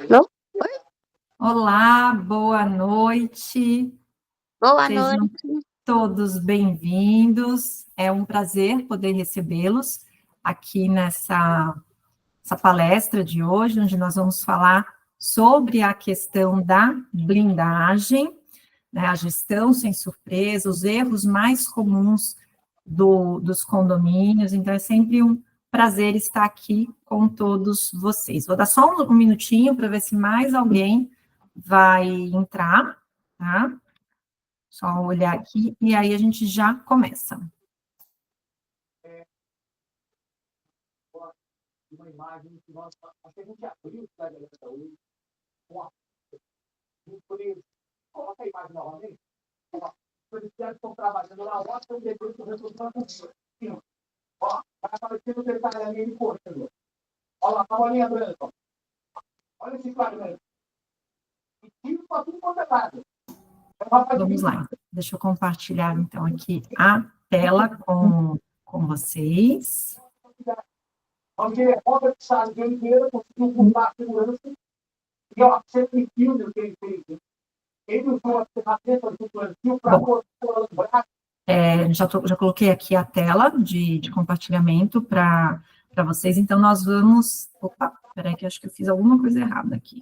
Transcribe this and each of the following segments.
Não? Olá, boa noite. Boa Sejam noite. todos bem-vindos. É um prazer poder recebê-los aqui nessa palestra de hoje, onde nós vamos falar sobre a questão da blindagem, né, a gestão sem surpresa, os erros mais comuns dos condomínios. Então, é sempre um prazer estar aqui com todos vocês. Vou dar só um minutinho para ver se mais alguém vai entrar, tá? Só olhar aqui, e aí a gente já começa. Uma imagem que nós, acho que a gente abriu, tá, galera, hoje, com a coloca a imagem novamente. Os policiais estão trabalhando lá, ó, estão depois do resultado. Ó, vai aparecendo o detalhe ali correndo. Olha lá, a bolinha branca. Olha esse fragmento. E tiro para tudo quanto é lado. Vamos lá, deixa eu compartilhar, então, aqui a tela com vocês. Onde Robert Salles de Oliveira conseguiu burlar a segurança e, ó, sempre filme que ele fez. Ele usou a ferramenta do plantio para pôr o braço. Já coloquei aqui a tela de compartilhamento para vocês, então nós vamos... Opa, peraí que eu acho que eu fiz alguma coisa errada aqui.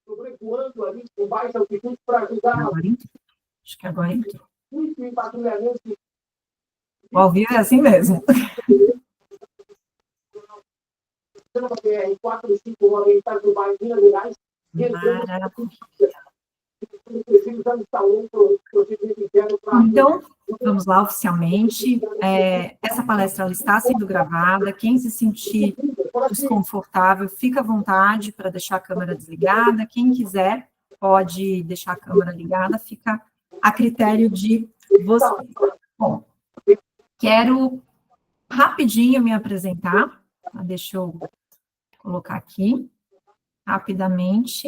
Sobrevoando ali com baixa altitude para ajudar... Acho que agora entrou. Muito em patrulhamento. O ao vivo é assim mesmo. Então, vamos lá, oficialmente. Essa palestra ela está sendo gravada. Quem se sentir desconfortável, fica à vontade para deixar a câmera desligada. Quem quiser, pode deixar a câmera ligada, fica a critério de vocês. Bom, quero rapidinho me apresentar. Deixa eu colocar aqui, rapidamente,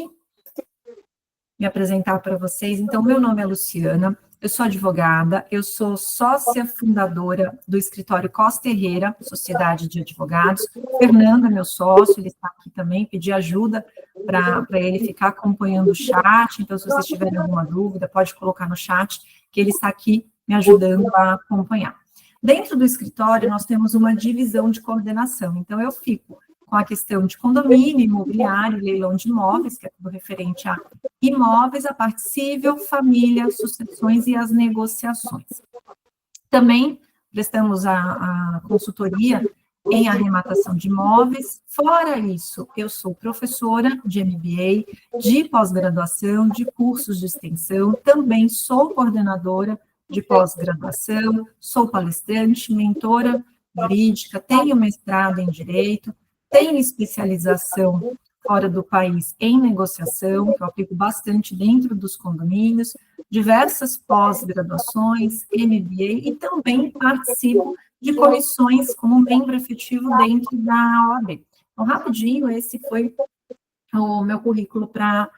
me apresentar para vocês. Então, meu nome é Luciana, eu sou advogada, eu sou sócia fundadora do escritório Costa Herrera, Sociedade de Advogados. Fernando é meu sócio, ele está aqui também, pedi ajuda para ele ficar acompanhando o chat, então, se vocês tiverem alguma dúvida, pode colocar no chat, que ele está aqui me ajudando a acompanhar. Dentro do escritório, nós temos uma divisão de coordenação, então eu fico com a questão de condomínio, imobiliário, leilão de imóveis, que é tudo referente a imóveis, a parte civil, família, sucessões e as negociações. Também prestamos a consultoria em arrematação de imóveis. Fora isso, eu sou professora de MBA, de pós-graduação, de cursos de extensão, também sou coordenadora de pós-graduação, sou palestrante, mentora jurídica, tenho mestrado em Direito, tenho especialização fora do país em negociação, que eu aplico bastante dentro dos condomínios, diversas pós-graduações, MBA, e também participo de comissões como membro efetivo dentro da OAB. Então, rapidinho, esse foi o meu currículo para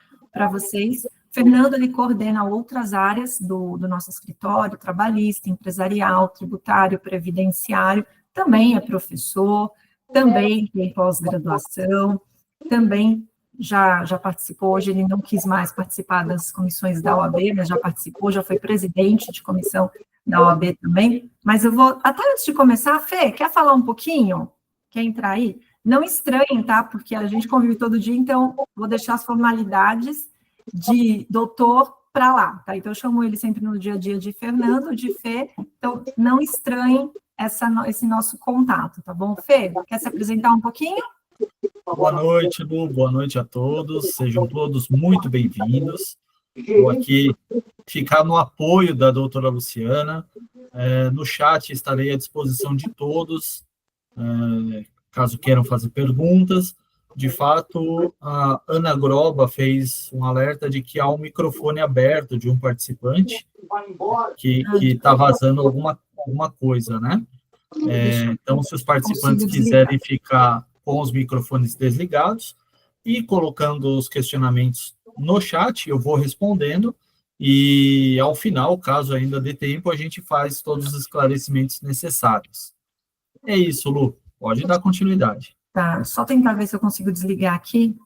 vocês. Fernando, ele coordena outras áreas do nosso escritório, trabalhista, empresarial, tributário, previdenciário, também é professor, também tem pós-graduação, também já participou, hoje ele não quis mais participar das comissões da OAB, mas já participou, já foi presidente de comissão da OAB também, mas eu vou, até antes de começar, Fê, quer falar um pouquinho? Quer entrar aí? Não estranhem, tá? Porque a gente convive todo dia, então vou deixar as formalidades de doutor para lá, tá? Então eu chamo ele sempre no dia a dia de Fernando, de Fê, então não estranhem esse nosso contato, tá bom, Fê? Quer se apresentar um pouquinho? Boa noite, Lu, boa noite a todos, sejam todos muito bem-vindos. Vou aqui ficar no apoio da doutora Luciana, no chat estarei à disposição de todos, caso queiram fazer perguntas. De fato, a Ana Groba fez um alerta de que há um microfone aberto de um participante que está vazando alguma coisa, né? Então, se os participantes quiserem ficar com os microfones desligados e colocando os questionamentos no chat, eu vou respondendo, e ao final, caso ainda dê tempo, a gente faz todos os esclarecimentos necessários. É isso, Lu. Pode dar continuidade. Tá, só tentar ver se eu consigo desligar aqui.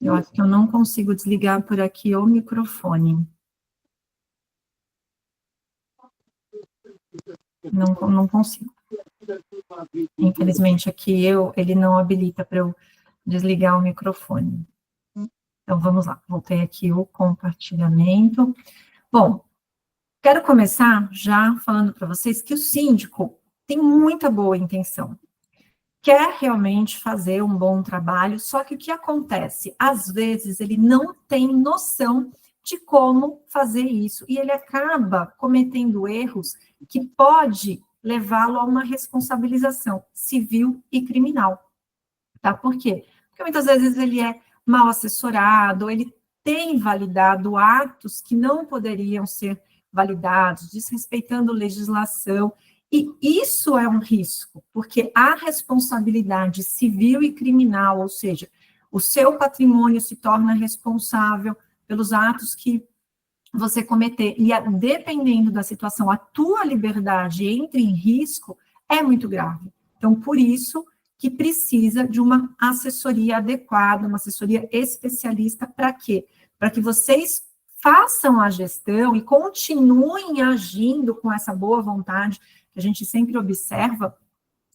Eu acho que eu não consigo desligar por aqui o microfone. Não consigo. Infelizmente, aqui ele não habilita para eu desligar o microfone. Então, vamos lá. Voltei aqui o compartilhamento. Bom, quero começar já falando para vocês que o síndico tem muita boa intenção. Quer realmente fazer um bom trabalho, só que o que acontece? Às vezes, ele não tem noção de como fazer isso, e ele acaba cometendo erros que pode levá-lo a uma responsabilização civil e criminal. Tá? Por quê? Porque muitas vezes ele é mal assessorado, ele tem validado atos que não poderiam ser validados, desrespeitando legislação, e isso é um risco, porque a responsabilidade civil e criminal, ou seja, o seu patrimônio se torna responsável pelos atos que você cometer, e dependendo da situação, a tua liberdade entra em risco, é muito grave. Então, por isso que precisa de uma assessoria adequada, uma assessoria especialista, para quê? Para que vocês façam a gestão e continuem agindo com essa boa vontade que a gente sempre observa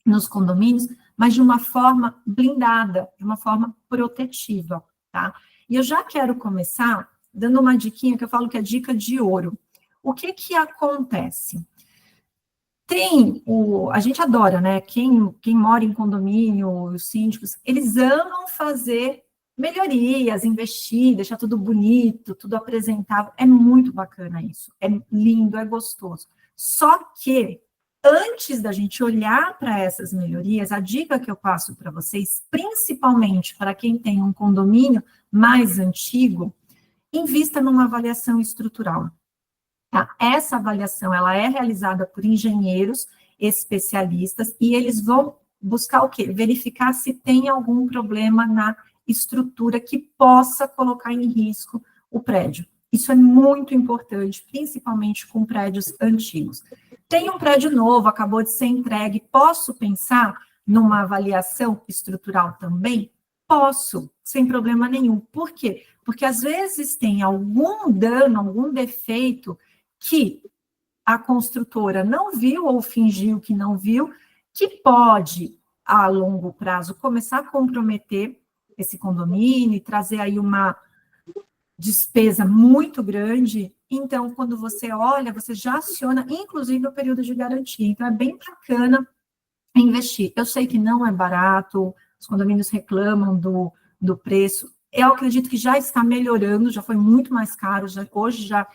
nos condomínios, mas de uma forma blindada, de uma forma protetiva, tá? E eu já quero começar dando uma diquinha que eu falo que é dica de ouro. O que acontece? A gente adora, né? Quem mora em condomínio, os síndicos, eles amam fazer melhorias, investir, deixar tudo bonito, tudo apresentável. É muito bacana isso. É lindo, é gostoso. Só que, antes da gente olhar para essas melhorias, a dica que eu passo para vocês, principalmente para quem tem um condomínio mais antigo, invista numa avaliação estrutural. Tá? Essa avaliação, ela é realizada por engenheiros especialistas e eles vão buscar o quê? Verificar se tem algum problema na estrutura que possa colocar em risco o prédio. Isso é muito importante, principalmente com prédios antigos. Tem um prédio novo, acabou de ser entregue, posso pensar numa avaliação estrutural também? Posso, sem problema nenhum. Por quê? Porque às vezes tem algum dano, algum defeito que a construtora não viu ou fingiu que não viu, que pode, a longo prazo, começar a comprometer esse condomínio e trazer aí uma despesa muito grande. Então, quando você olha, você já aciona, inclusive, o período de garantia. Então, é bem bacana investir. Eu sei que não é barato, os condomínios reclamam do preço. Eu acredito que já está melhorando, já foi muito mais caro, hoje já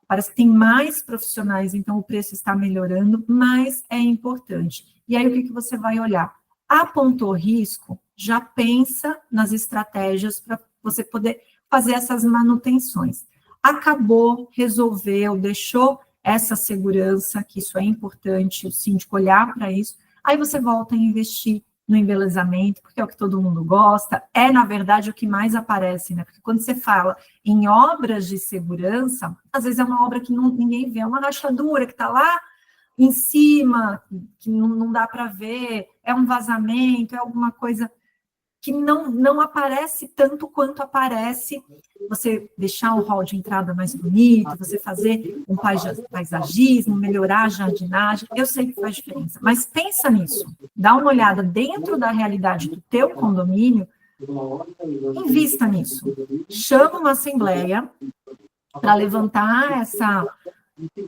parece que tem mais profissionais, então o preço está melhorando, mas é importante. E aí, o que você vai olhar? Apontou risco, já pensa nas estratégias para você poder fazer essas manutenções. Acabou, resolveu, deixou essa segurança, que isso é importante, o síndico olhar para isso, aí você volta a investir no embelezamento, porque é o que todo mundo gosta, é, na verdade, o que mais aparece, né? Porque quando você fala em obras de segurança, às vezes é uma obra que ninguém vê, é uma rachadura que está lá em cima, que não dá para ver, é um vazamento, é alguma coisa que não aparece tanto quanto aparece você deixar o hall de entrada mais bonito, você fazer um paisagismo, melhorar a jardinagem, eu sei que faz diferença, mas pensa nisso, dá uma olhada dentro da realidade do teu condomínio, invista nisso, chama uma assembleia para levantar essa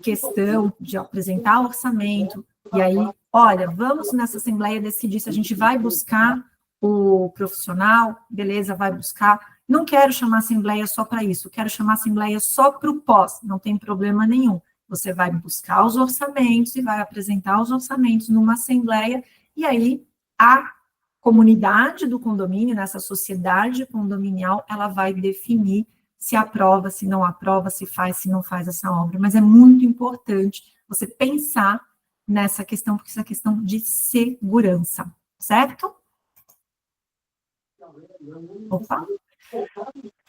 questão de apresentar o orçamento, e aí, olha, vamos nessa assembleia decidir se a gente vai buscar o profissional, beleza, vai buscar. Não quero chamar assembleia só para isso, quero chamar assembleia só para o pós, não tem problema nenhum. Você vai buscar os orçamentos e vai apresentar os orçamentos numa assembleia, e aí a comunidade do condomínio, nessa sociedade condominial, ela vai definir se aprova, se não aprova, se faz, se não faz essa obra. Mas é muito importante você pensar nessa questão, porque isso é questão de segurança, certo? Opa.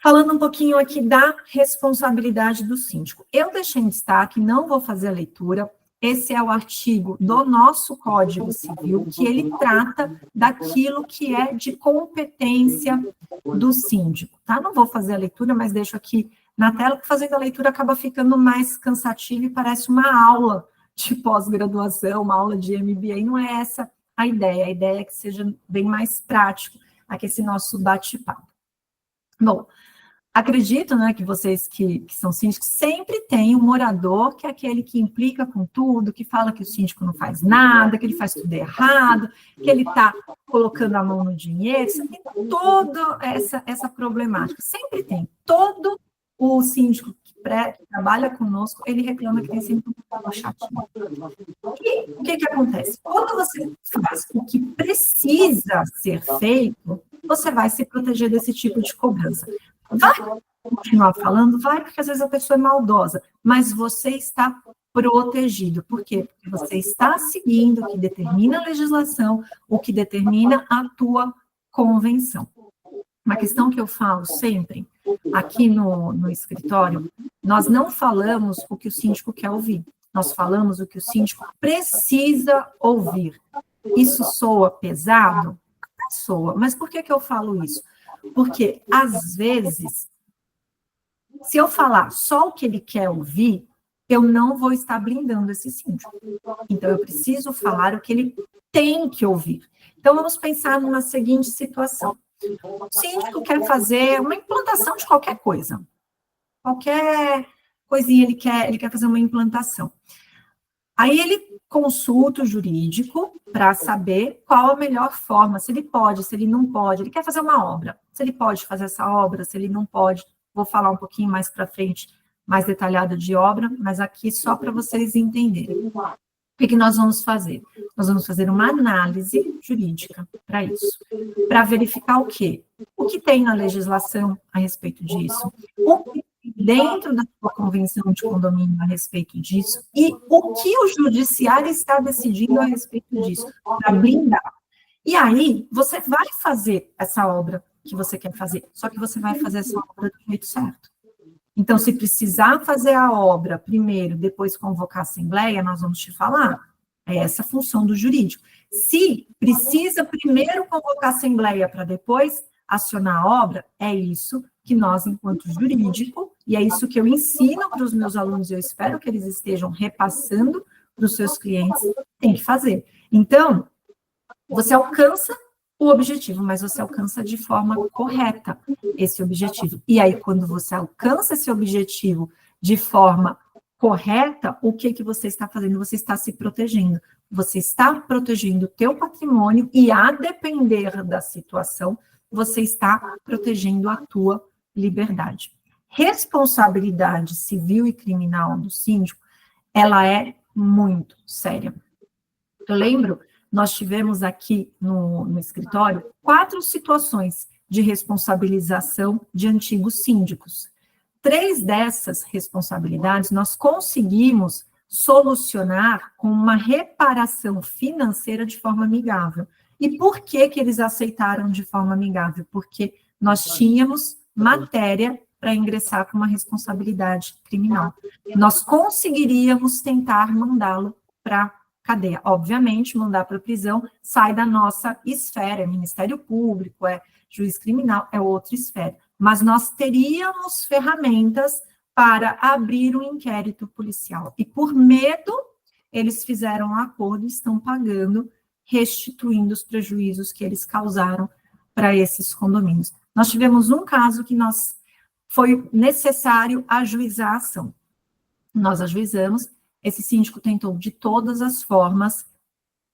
Falando um pouquinho aqui da responsabilidade do síndico. Eu deixei em destaque, não vou fazer a leitura, esse é o artigo do nosso Código Civil, que ele trata daquilo que é de competência do síndico, tá? Não vou fazer a leitura, mas deixo aqui na tela, porque fazendo a leitura acaba ficando mais cansativo e parece uma aula de pós-graduação, uma aula de MBA, não é essa a ideia é que seja bem mais prático aqui esse nosso bate-papo. Bom, acredito, né, que vocês que são síndicos sempre tem um morador que é aquele que implica com tudo, que fala que o síndico não faz nada, que ele faz tudo errado, que ele está colocando a mão no dinheiro, tem toda essa problemática, sempre tem. Todo o síndico que trabalha conosco, ele reclama que tem sempre um morador chatinho. E o que acontece? Quando você faz o que precisa ser feito, você vai se proteger desse tipo de cobrança. Vai continuar falando? Vai, porque às vezes a pessoa é maldosa, mas você está protegido. Por quê? Porque você está seguindo o que determina a legislação, o que determina a tua convenção. Uma questão que eu falo sempre, aqui no escritório, nós não falamos o que o síndico quer ouvir, nós falamos o que o síndico precisa ouvir. Isso soa pesado? Soa. Mas por que eu falo isso? Porque, às vezes, se eu falar só o que ele quer ouvir, eu não vou estar blindando esse síndico. Então, eu preciso falar o que ele tem que ouvir. Então, vamos pensar numa seguinte situação. O síndico quer fazer uma implantação de qualquer coisa. Qualquer coisinha ele quer fazer uma implantação. Aí ele consulta o jurídico para saber qual a melhor forma, se ele pode, se ele não pode. Ele quer fazer uma obra, se ele pode fazer essa obra, se ele não pode. Vou falar um pouquinho mais para frente, mais detalhado de obra, mas aqui só para vocês entenderem. O que nós vamos fazer? Nós vamos fazer uma análise jurídica para isso. Para verificar o quê? O que tem na legislação a respeito disso, o que dentro da sua convenção de condomínio a respeito disso, e o que o judiciário está decidindo a respeito disso, para blindar. E aí, você vai fazer essa obra que você quer fazer, só que você vai fazer essa obra do jeito certo. Então, se precisar fazer a obra primeiro, depois convocar a assembleia, nós vamos te falar. É essa a função do jurídico. Se precisa primeiro convocar a assembleia para depois acionar a obra, é isso que nós, enquanto jurídico, e é isso que eu ensino para os meus alunos, e eu espero que eles estejam repassando para os seus clientes, tem que fazer. Então, você alcança o objetivo, mas você alcança de forma correta esse objetivo. E aí, quando você alcança esse objetivo de forma correta, o que você está fazendo? Você está se protegendo. Você está protegendo o teu patrimônio e, a depender da situação, você está protegendo a tua liberdade. Responsabilidade civil e criminal do síndico, ela é muito séria. Eu lembro, nós tivemos aqui no escritório 4 situações de responsabilização de antigos síndicos. 3 dessas responsabilidades nós conseguimos solucionar com uma reparação financeira de forma amigável. E por que eles aceitaram de forma amigável? Porque nós tínhamos matéria para ingressar com uma responsabilidade criminal. Nós conseguiríamos tentar mandá-lo para cadeia. Obviamente, mandar para prisão sai da nossa esfera, é Ministério Público, é juiz criminal, é outra esfera. Mas nós teríamos ferramentas para abrir um inquérito policial. E por medo, eles fizeram um acordo e estão pagando, restituindo os prejuízos que eles causaram para esses condomínios. Nós tivemos um caso que foi necessário ajuizar a ação. Nós ajuizamos, esse síndico tentou de todas as formas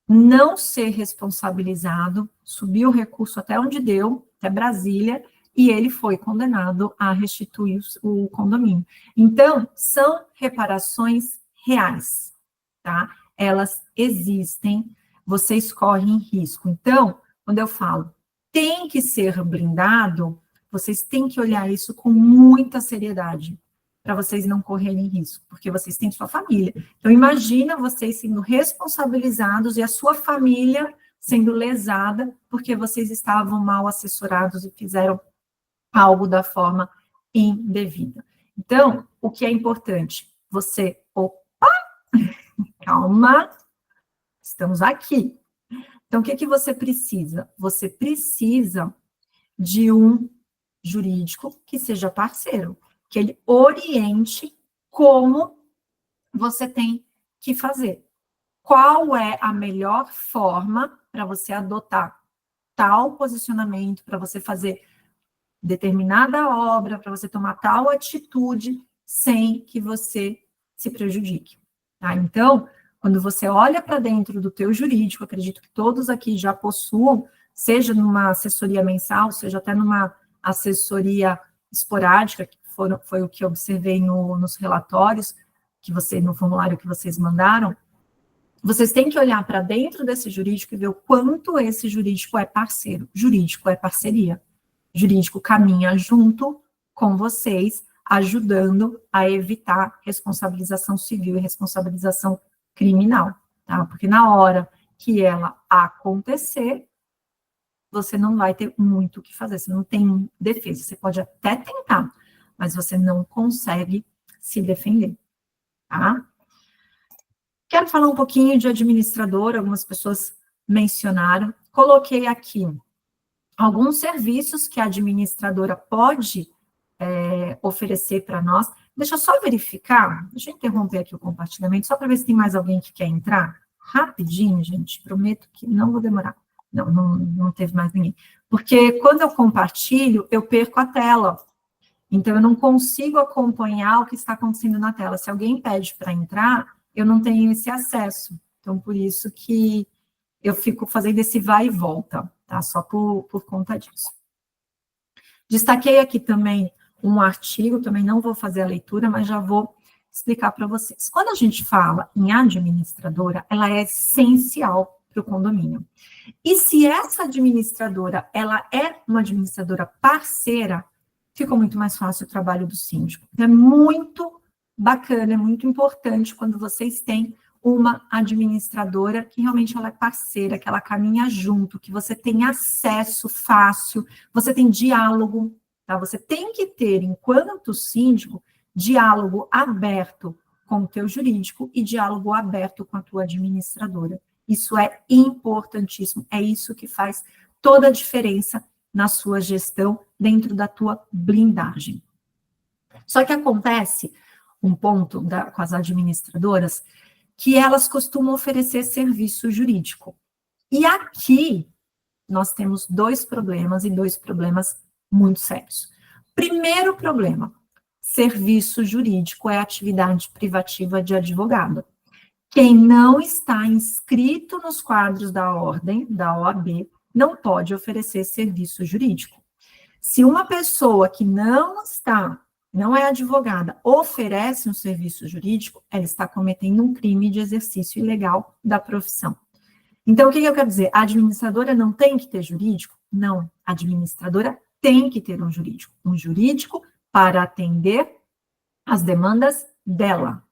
não ser responsabilizado, subiu o recurso até onde deu, até Brasília, e ele foi condenado a restituir o condomínio. Então, são reparações reais, tá? Elas existem, vocês correm risco. Então, quando eu falo tem que ser blindado, vocês têm que olhar isso com muita seriedade, para vocês não correrem risco, porque vocês têm sua família. Então, imagina vocês sendo responsabilizados e a sua família sendo lesada porque vocês estavam mal assessorados e fizeram algo da forma indevida. Então, o que é importante? Você, Calma, estamos aqui. Então, o que você precisa? Você precisa de um jurídico que seja parceiro, que ele oriente como você tem que fazer. Qual é a melhor forma para você adotar tal posicionamento, para você fazer determinada obra, para você tomar tal atitude, sem que você se prejudique. Tá? Então, quando você olha para dentro do teu jurídico, acredito que todos aqui já possuam, seja numa assessoria mensal, seja até numa assessoria esporádica, que foi o que eu observei nos relatórios, no formulário que vocês mandaram, vocês têm que olhar para dentro desse jurídico e ver o quanto esse jurídico é parceiro. Jurídico é parceria. Jurídico caminha junto com vocês, ajudando a evitar responsabilização civil e responsabilização criminal, tá? Porque na hora que ela acontecer, você não vai ter muito o que fazer, você não tem defesa, você pode até tentar, mas você não consegue se defender, tá? Quero falar um pouquinho de administrador, algumas pessoas mencionaram, coloquei aqui alguns serviços que a administradora pode oferecer para nós. Deixa eu só verificar, deixa eu interromper aqui o compartilhamento, só para ver se tem mais alguém que quer entrar. Rapidinho, gente, prometo que não vou demorar. Não teve mais ninguém. Porque quando eu compartilho, eu perco a tela. Então, eu não consigo acompanhar o que está acontecendo na tela. Se alguém pede para entrar, eu não tenho esse acesso. Então, por isso que eu fico fazendo esse vai e volta, tá? Só por conta disso. Destaquei aqui também um artigo, também não vou fazer a leitura, mas já vou explicar para vocês. Quando a gente fala em administradora, ela é essencial para o condomínio. E se essa administradora, ela é uma administradora parceira, fica muito mais fácil o trabalho do síndico. Então, é muito bacana, é muito importante quando vocês têm uma administradora que realmente ela é parceira, que ela caminha junto, que você tem acesso fácil, você tem diálogo, tá? Você tem que ter, enquanto síndico, diálogo aberto com o teu jurídico e diálogo aberto com a tua administradora. Isso é importantíssimo, é isso que faz toda a diferença na sua gestão dentro da tua blindagem. Só que acontece um ponto com as administradoras que elas costumam oferecer serviço jurídico. E aqui nós temos dois problemas, e dois problemas muito sérios. Primeiro problema, serviço jurídico é atividade privativa de advogado. Quem não está inscrito nos quadros da ordem, da OAB, não pode oferecer serviço jurídico. Se uma pessoa que não é advogada, oferece um serviço jurídico, ela está cometendo um crime de exercício ilegal da profissão. Então, o que eu quero dizer? A administradora não tem que ter jurídico? Não, a administradora tem que ter um jurídico para atender as demandas dela,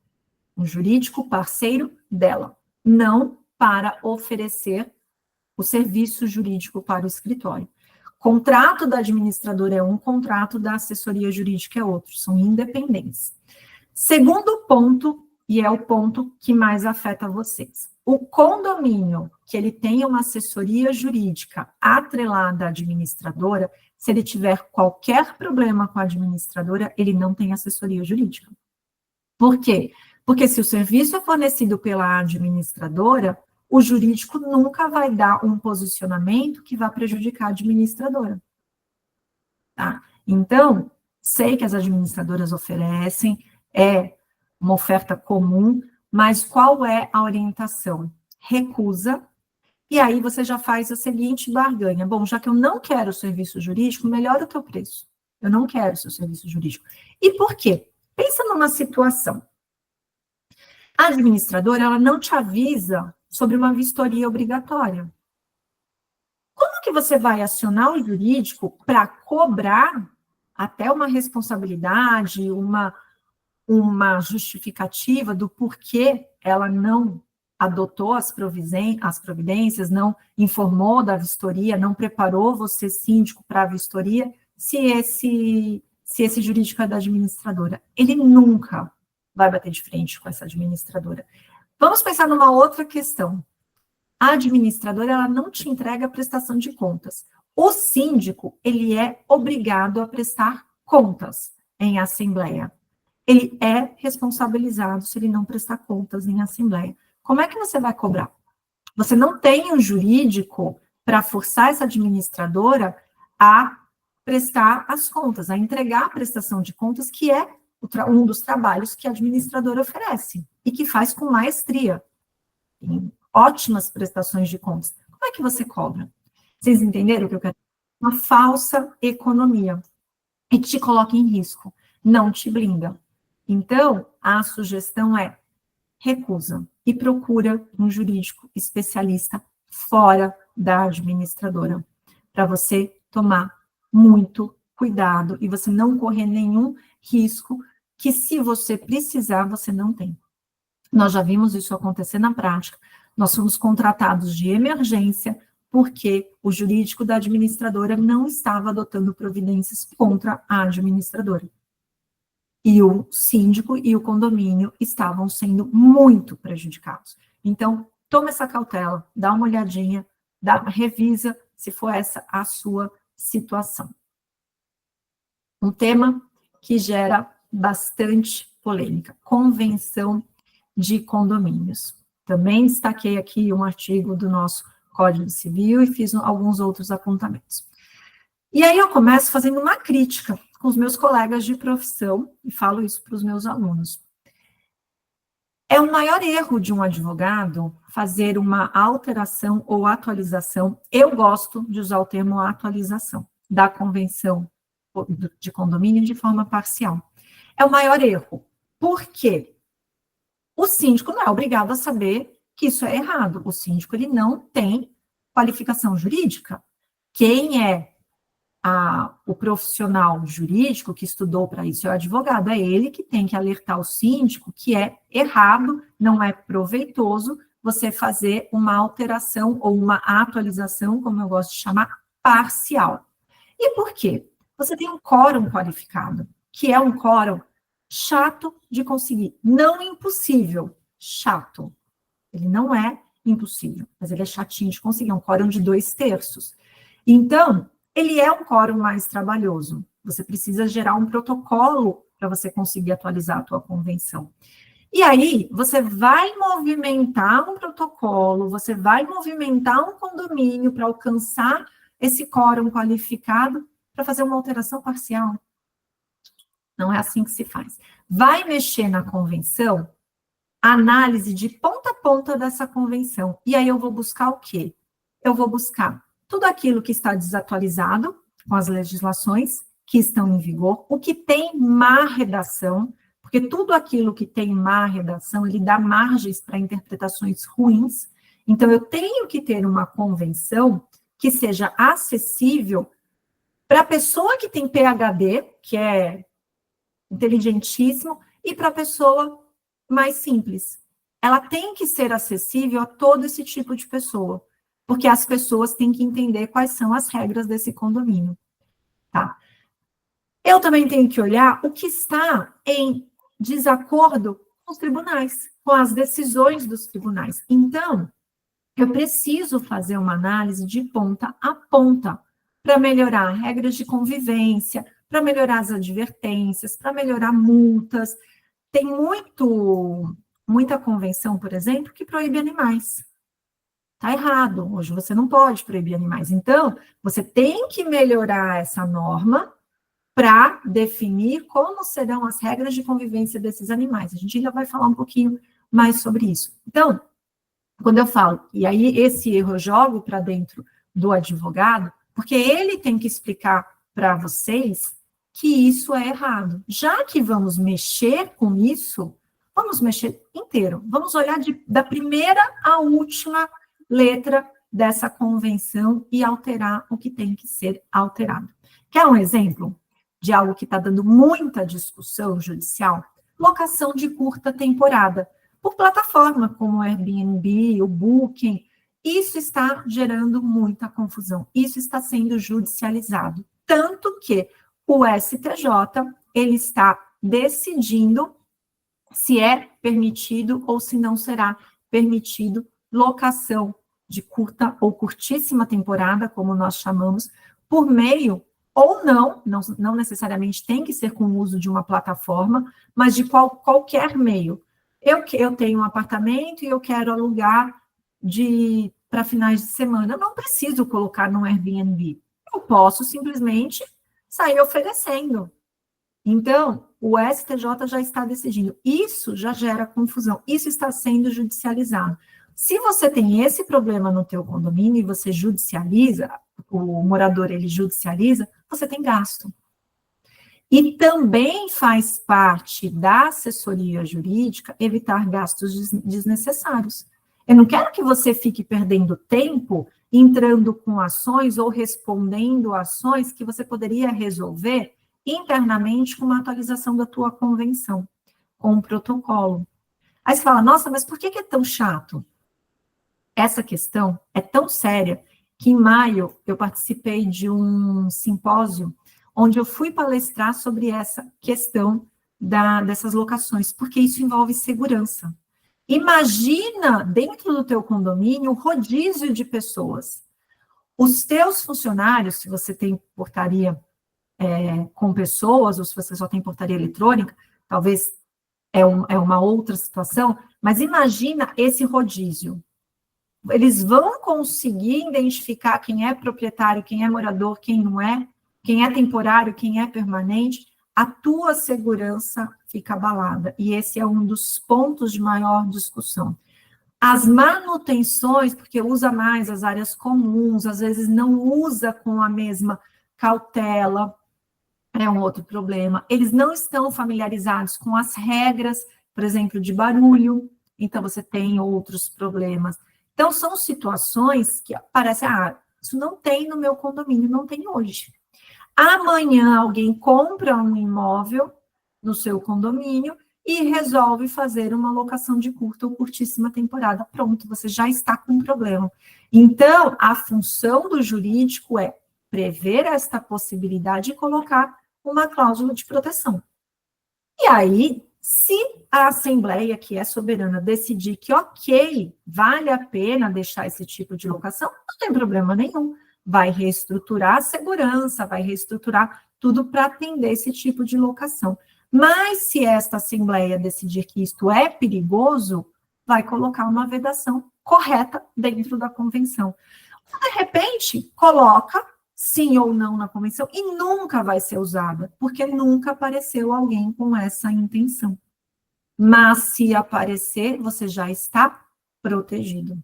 um jurídico parceiro dela, não para oferecer o serviço jurídico para o escritório. Contrato da administradora é um, contrato da assessoria jurídica é outro, são independentes. Segundo ponto, e é o ponto que mais afeta vocês, o condomínio que ele tenha uma assessoria jurídica atrelada à administradora, se ele tiver qualquer problema com a administradora, ele não tem assessoria jurídica. Por quê? Porque se o serviço é fornecido pela administradora, o jurídico nunca vai dar um posicionamento que vá prejudicar a administradora. Tá? Então, sei que as administradoras oferecem, é uma oferta comum, mas qual é a orientação? Recusa, e aí você já faz a seguinte barganha. Bom, já que eu não quero o serviço jurídico, melhora o teu preço. Eu não quero o seu serviço jurídico. E por quê? Pensa numa situação. A administradora, ela não te avisa sobre uma vistoria obrigatória. Como que você vai acionar o jurídico para cobrar até uma responsabilidade, uma justificativa do porquê ela não adotou as providências, não informou da vistoria, não preparou você, síndico, para a vistoria, se esse jurídico é da administradora? Ele nunca vai bater de frente com essa administradora. Vamos pensar numa outra questão. A administradora, ela não te entrega a prestação de contas. O síndico, ele é obrigado a prestar contas em assembleia. Ele é responsabilizado se ele não prestar contas em assembleia. Como é que você vai cobrar? Você não tem um jurídico para forçar essa administradora a prestar as contas, a entregar a prestação de contas, que é um dos trabalhos que a administradora oferece e que faz com maestria. Tem ótimas prestações de contas. Como é que você cobra? Vocês entenderam o que eu quero dizer? Uma falsa economia. E te coloca em risco, não te blinda. Então, a sugestão é recusa e procura um jurídico especialista fora da administradora, para você tomar muito cuidado e você não correr nenhum risco que, se você precisar, você não tem. Nós já vimos isso acontecer na prática. Nós fomos contratados de emergência porque o jurídico da administradora não estava adotando providências contra a administradora. E o síndico e o condomínio estavam sendo muito prejudicados. Então, toma essa cautela, dá uma olhadinha, revisa se for essa a sua situação. Um tema que gera bastante polêmica, convenção de condomínios. Também destaquei aqui um artigo do nosso Código Civil e fiz alguns outros apontamentos. E aí eu começo fazendo uma crítica com os meus colegas de profissão, e falo isso para os meus alunos. É o maior erro de um advogado fazer uma alteração ou atualização, eu gosto de usar o termo atualização, da convenção de condomínio de forma parcial. É o maior erro. Por quê? O síndico não é obrigado a saber que isso é errado. O síndico, ele não tem qualificação jurídica. Quem é o profissional jurídico que estudou para isso é o advogado, é ele que tem que alertar o síndico que é errado, não é proveitoso você fazer uma alteração ou uma atualização, como eu gosto de chamar, parcial. E por quê? Você tem um quórum qualificado, que é um quórum chato de conseguir, não impossível, chato. Ele não é impossível, mas ele é chatinho de conseguir, é um quórum de 2/3. Então, ele é um quórum mais trabalhoso. Você precisa gerar um protocolo para você conseguir atualizar a tua convenção. E aí, você vai movimentar um protocolo, você vai movimentar um condomínio para alcançar esse quórum qualificado para fazer uma alteração parcial. Não é assim que se faz. Vai mexer na convenção, análise de ponta a ponta dessa convenção. E aí eu vou buscar o quê? Eu vou buscar tudo aquilo que está desatualizado com as legislações que estão em vigor, o que tem má redação, porque tudo aquilo que tem má redação, ele dá margens para interpretações ruins. Então, eu tenho que ter uma convenção que seja acessível para a pessoa que tem PhD, que é inteligentíssimo, e para a pessoa mais simples. Ela tem que ser acessível a todo esse tipo de pessoa, porque as pessoas têm que entender quais são as regras desse condomínio, tá? Eu também tenho que olhar o que está em desacordo com os tribunais, com as decisões dos tribunais. Então, eu preciso fazer uma análise de ponta a ponta para melhorar regras de convivência, para melhorar as advertências, para melhorar multas. Tem muita convenção, por exemplo, que proíbe animais. Está errado, hoje você não pode proibir animais. Então, você tem que melhorar essa norma para definir como serão as regras de convivência desses animais. A gente ainda vai falar um pouquinho mais sobre isso. Então, quando eu falo, e aí esse erro eu jogo para dentro do advogado, porque ele tem que explicar para vocês que isso é errado. Já que vamos mexer com isso, vamos mexer inteiro. Vamos olhar da primeira à última letra dessa convenção e alterar o que tem que ser alterado. Quer um exemplo de algo que está dando muita discussão judicial? Locação de curta temporada, por plataforma como o Airbnb, o Booking. Isso está gerando muita confusão, isso está sendo judicializado, tanto que o STJ, ele está decidindo se é permitido ou se não será permitido locação de curta ou curtíssima temporada, como nós chamamos, por meio, ou não necessariamente tem que ser com o uso de uma plataforma, mas de qualquer meio. Eu tenho um apartamento e eu quero alugar para finais de semana. Eu não preciso colocar no Airbnb. Eu posso simplesmente sair oferecendo. Então, o STJ já está decidindo. Isso já gera confusão. Isso está sendo judicializado. Se você tem esse problema no teu condomínio e você judicializa, o morador ele judicializa, você tem gasto. E também faz parte da assessoria jurídica evitar gastos desnecessários. Eu não quero que você fique perdendo tempo entrando com ações ou respondendo ações que você poderia resolver internamente com uma atualização da tua convenção, com um protocolo. Aí você fala, nossa, mas por que é tão chato? Essa questão é tão séria que em maio eu participei de um simpósio onde eu fui palestrar sobre essa questão dessas locações, porque isso envolve segurança. Imagina dentro do teu condomínio um rodízio de pessoas. Os teus funcionários, se você tem portaria com pessoas, ou se você só tem portaria eletrônica, talvez é uma outra situação, mas imagina esse rodízio. Eles vão conseguir identificar quem é proprietário, quem é morador, quem não é, quem é temporário, quem é permanente, a tua segurança fica abalada. E esse é um dos pontos de maior discussão. As manutenções, porque usa mais as áreas comuns, às vezes não usa com a mesma cautela, é um outro problema. Eles não estão familiarizados com as regras, por exemplo, de barulho, então você tem outros problemas. Então, são situações que parecem, isso não tem no meu condomínio, não tem hoje. Amanhã, alguém compra um imóvel no seu condomínio e resolve fazer uma locação de curta ou curtíssima temporada. Pronto, você já está com um problema. Então, a função do jurídico é prever esta possibilidade e colocar uma cláusula de proteção. E aí, se a Assembleia, que é soberana, decidir que, ok, vale a pena deixar esse tipo de locação, não tem problema nenhum. Vai reestruturar a segurança, vai reestruturar tudo para atender esse tipo de locação. Mas se esta Assembleia decidir que isto é perigoso, vai colocar uma vedação correta dentro da convenção. De repente, coloca sim ou não na convenção e nunca vai ser usada, porque nunca apareceu alguém com essa intenção. Mas se aparecer, você já está protegido.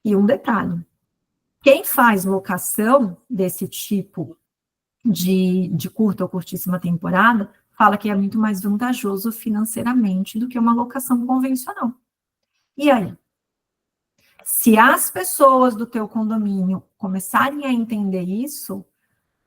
E um detalhe, quem faz locação desse tipo de curta ou curtíssima temporada, fala que é muito mais vantajoso financeiramente do que uma locação convencional. E aí? Se as pessoas do teu condomínio começarem a entender isso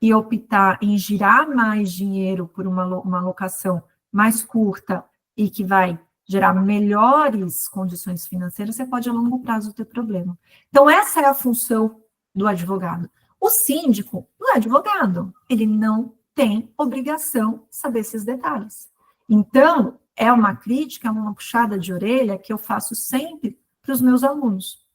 e optar em girar mais dinheiro por uma locação mais curta e que vai gerar melhores condições financeiras, você pode a longo prazo ter problema. Então, essa é a função do advogado. O síndico não é advogado, ele não tem obrigação de saber esses detalhes. Então, é uma crítica, uma puxada de orelha que eu faço sempre para os meus alunos.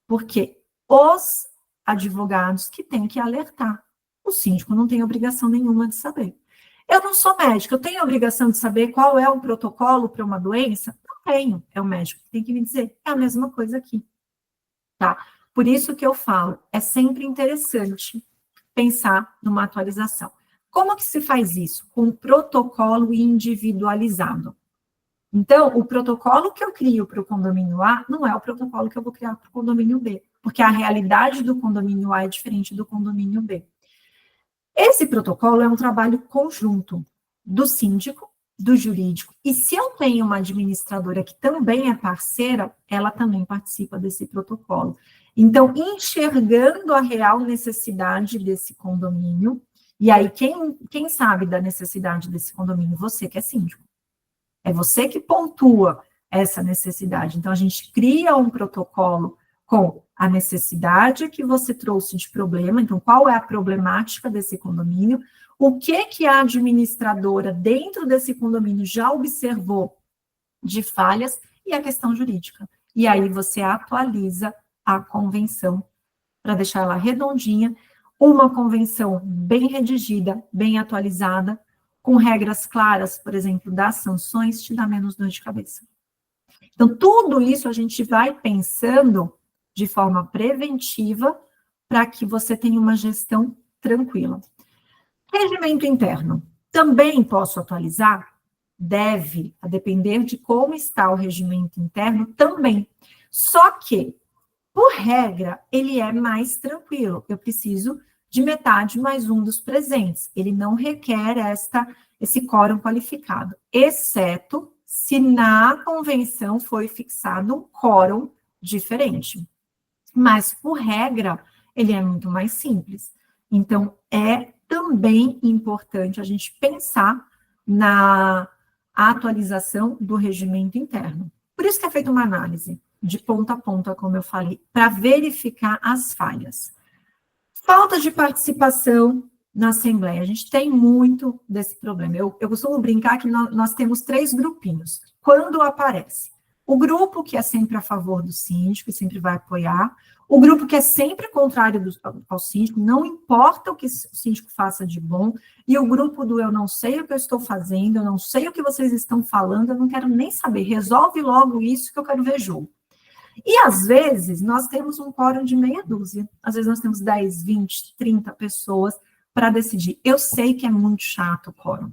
Porque os advogados que têm que alertar. O síndico não tem obrigação nenhuma de saber. Eu não sou médica, eu tenho a obrigação de saber qual é o protocolo para uma doença? Não tenho, é o médico que tem que me dizer. É a mesma coisa aqui. Tá? Por isso que eu falo, é sempre interessante pensar numa atualização. Como que se faz isso? Com um protocolo individualizado. Então, o protocolo que eu crio para o condomínio A não é o protocolo que eu vou criar para o condomínio B, porque a realidade do condomínio A é diferente do condomínio B. Esse protocolo é um trabalho conjunto do síndico, do jurídico, e se eu tenho uma administradora que também é parceira, ela também participa desse protocolo. Então, enxergando a real necessidade desse condomínio, e aí quem sabe da necessidade desse condomínio? Você que é síndico. É você que pontua essa necessidade. Então, a gente cria um protocolo com a necessidade que você trouxe de problema, então, qual é a problemática desse condomínio, o que a administradora dentro desse condomínio já observou de falhas e a questão jurídica. e aí você atualiza a convenção para deixar ela redondinha, uma convenção bem redigida, bem atualizada, com regras claras, por exemplo, das sanções, te dá menos dor de cabeça. Então, tudo isso a gente vai pensando de forma preventiva para que você tenha uma gestão tranquila. Regimento interno. Também posso atualizar? Deve, a depender de como está o regimento interno também. Só que, por regra, ele é mais tranquilo. Eu preciso de metade mais um dos presentes. Ele não requer esse quórum qualificado, exceto se na convenção foi fixado um quórum diferente. Mas, por regra, ele é muito mais simples. Então, é também importante a gente pensar na atualização do regimento interno. Por isso que é feita uma análise de ponta a ponta, como eu falei, para verificar as falhas. Falta de participação na Assembleia. A gente tem muito desse problema. Eu costumo brincar que nós temos 3 grupinhos. Quando aparece? O grupo que é sempre a favor do síndico e sempre vai apoiar. O grupo que é sempre contrário ao síndico, não importa o que o síndico faça de bom. E o grupo do eu não sei o que eu estou fazendo, eu não sei o que vocês estão falando, eu não quero nem saber. Resolve logo isso que eu quero ver jogo. E, às vezes, nós temos um quórum de meia dúzia. Às vezes, nós temos 10, 20, 30 pessoas para decidir. Eu sei que é muito chato o quórum.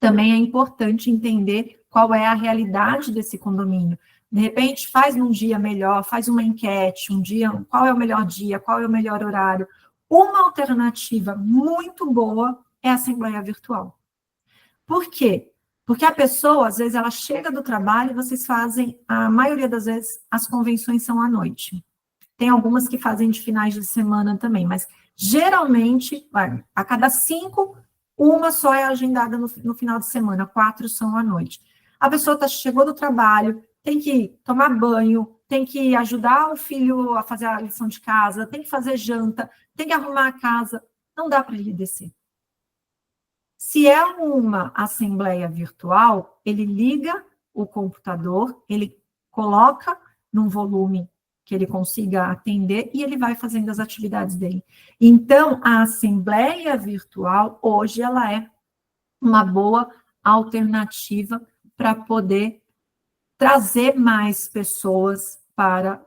Também é importante entender qual é a realidade desse condomínio. De repente, faz num dia melhor, faz uma enquete, um dia, qual é o melhor dia, qual é o melhor horário. Uma alternativa muito boa é a Assembleia Virtual. Por quê? Porque a pessoa, às vezes, ela chega do trabalho e vocês fazem, a maioria das vezes, as convenções são à noite. Tem algumas que fazem de finais de semana também, mas geralmente, a cada 5, uma só é agendada no final de semana, 4 são à noite. A pessoa chegou do trabalho, tem que tomar banho, tem que ajudar o filho a fazer a lição de casa, tem que fazer janta, tem que arrumar a casa, não dá para ele descer. Se é uma assembleia virtual, ele liga o computador, ele coloca num volume que ele consiga atender e ele vai fazendo as atividades dele. Então, a assembleia virtual, hoje, ela é uma boa alternativa para poder trazer mais pessoas para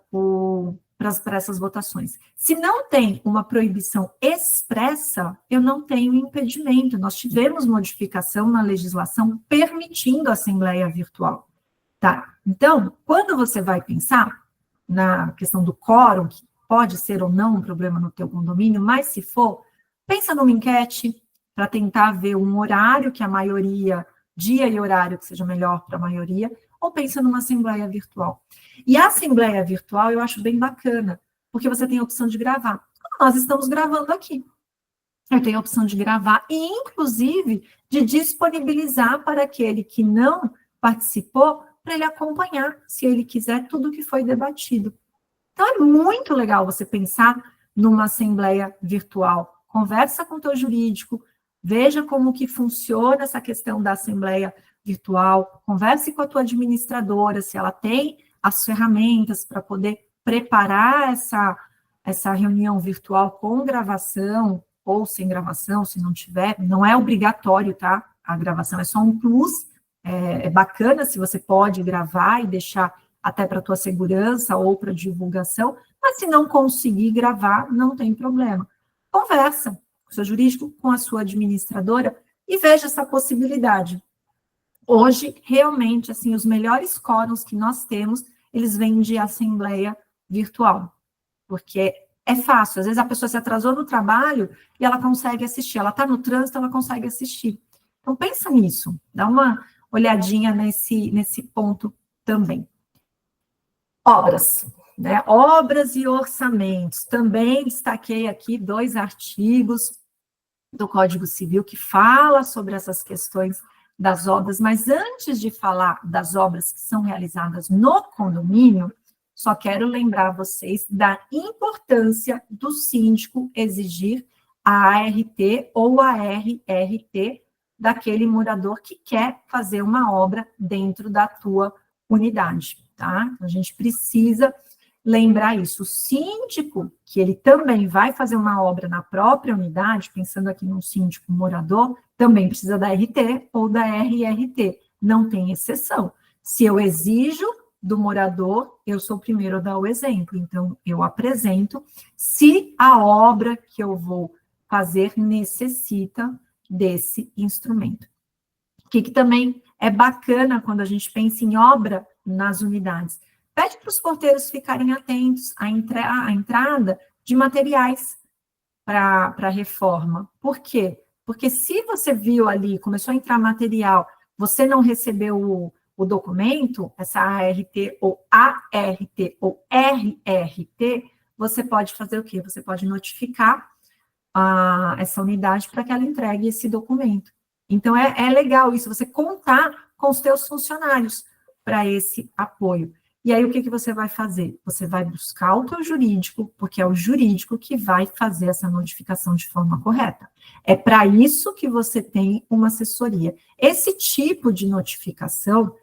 essas votações. Se não tem uma proibição expressa, eu não tenho impedimento. Nós tivemos modificação na legislação permitindo a assembleia virtual. Tá? Então, quando você vai pensar na questão do quórum, que pode ser ou não um problema no teu condomínio, mas se for, pensa numa enquete para tentar ver um horário que a maioria, dia e horário que seja melhor para a maioria, ou pensa numa assembleia virtual. E a assembleia virtual eu acho bem bacana, porque você tem a opção de gravar. Nós estamos gravando aqui. Eu tenho a opção de gravar e, inclusive, de disponibilizar para aquele que não participou, para ele acompanhar, se ele quiser, tudo que foi debatido. Então, é muito legal você pensar numa assembleia virtual. Conversa com o teu jurídico, veja como que funciona essa questão da assembleia virtual, converse com a tua administradora, se ela tem as ferramentas para poder preparar essa reunião virtual com gravação ou sem gravação, se não tiver, não é obrigatório, tá? A gravação é só um plus, é bacana se você pode gravar e deixar até para a tua segurança ou para divulgação, mas se não conseguir gravar, não tem problema. Conversa com o seu jurídico, com a sua administradora e veja essa possibilidade. Hoje, realmente, assim, os melhores quórums que nós temos, eles vêm de assembleia virtual, porque é fácil. Às vezes a pessoa se atrasou no trabalho e ela consegue assistir. Ela está no trânsito, ela consegue assistir. Então, pensa nisso. Dá uma olhadinha nesse ponto também. Obras, né? Obras e orçamentos. Também destaquei aqui 2 artigos do Código Civil que fala sobre essas questões das obras, mas antes de falar das obras que são realizadas no condomínio, só quero lembrar vocês da importância do síndico exigir a ART ou a RRT daquele morador que quer fazer uma obra dentro da tua unidade. tá? A gente precisa lembrar isso. O síndico, que ele também vai fazer uma obra na própria unidade, pensando aqui num síndico morador, também precisa da RT ou da RRT. Não tem exceção. Se eu exijo do morador, eu sou o primeiro a dar o exemplo. Então, eu apresento se a obra que eu vou fazer necessita desse instrumento. O que também é bacana quando a gente pensa em obra nas unidades? Pede para os porteiros ficarem atentos à entrada de materiais para a reforma. Por quê? Porque se você viu ali, começou a entrar material, você não recebeu o documento, essa ART ou RRT, você pode fazer o quê? Você pode notificar essa unidade para que ela entregue esse documento. Então, é legal isso, você contar com os teus funcionários para esse apoio. E aí, o que você vai fazer? Você vai buscar o teu jurídico, porque é o jurídico que vai fazer essa notificação de forma correta. É para isso que você tem uma assessoria. Esse tipo de notificação,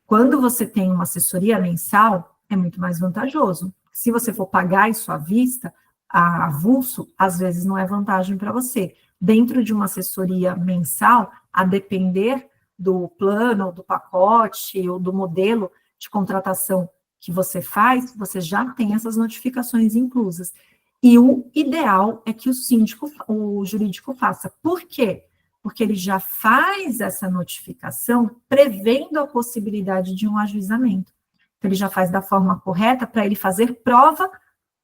quando você tem uma assessoria mensal, é muito mais vantajoso. Se você for pagar isso à vista, a avulso, às vezes não é vantagem para você. Dentro de uma assessoria mensal, a depender do plano, ou do pacote, ou do modelo de contratação que você faz, você já tem essas notificações inclusas. E o ideal é que o jurídico faça. Por quê? Porque ele já faz essa notificação prevendo a possibilidade de um ajuizamento. Então, ele já faz da forma correta para ele fazer prova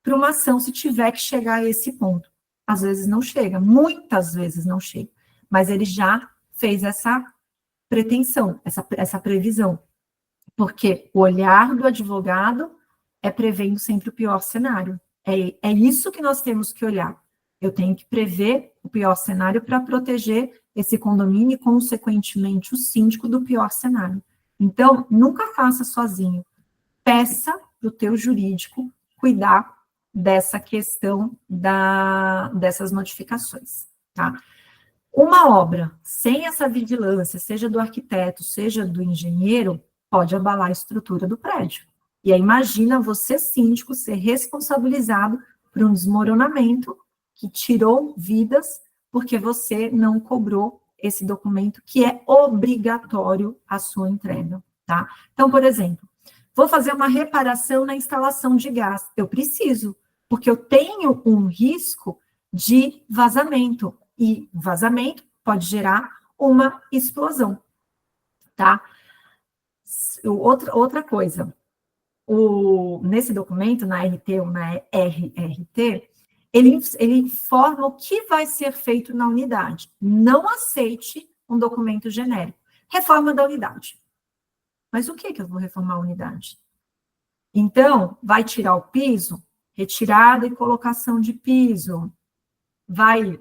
para uma ação se tiver que chegar a esse ponto. Às vezes não chega, muitas vezes não chega, mas ele já fez essa pretensão, essa previsão. Porque o olhar do advogado é prevendo sempre o pior cenário. É isso que nós temos que olhar. Eu tenho que prever o pior cenário para proteger esse condomínio e, consequentemente, o síndico do pior cenário. Então, nunca faça sozinho. Peça para o teu jurídico cuidar dessa questão dessas notificações, tá? Uma obra sem essa vigilância, seja do arquiteto, seja do engenheiro, pode abalar a estrutura do prédio. E aí imagina você, síndico, ser responsabilizado por um desmoronamento que tirou vidas porque você não cobrou esse documento que é obrigatório a sua entrega, tá? Então, por exemplo, vou fazer uma reparação na instalação de gás. Eu preciso, porque eu tenho um risco de vazamento. E vazamento pode gerar uma explosão, tá? Outra coisa, nesse documento, na RT ou na RRT, ele informa o que vai ser feito na unidade. Não aceite um documento genérico. Reforma da unidade. Mas o que eu vou reformar a unidade? Então, vai tirar o piso? Retirada e colocação de piso. Vai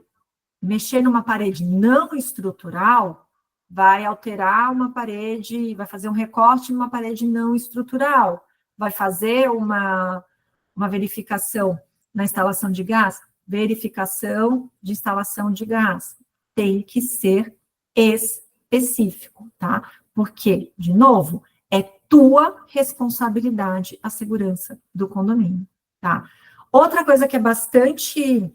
mexer numa parede não estrutural? Vai alterar uma parede, vai fazer um recorte numa parede não estrutural? Vai fazer uma verificação na instalação de gás? Verificação de instalação de gás. Tem que ser específico, tá? Porque, de novo, é tua responsabilidade a segurança do condomínio, tá? Outra coisa que é bastante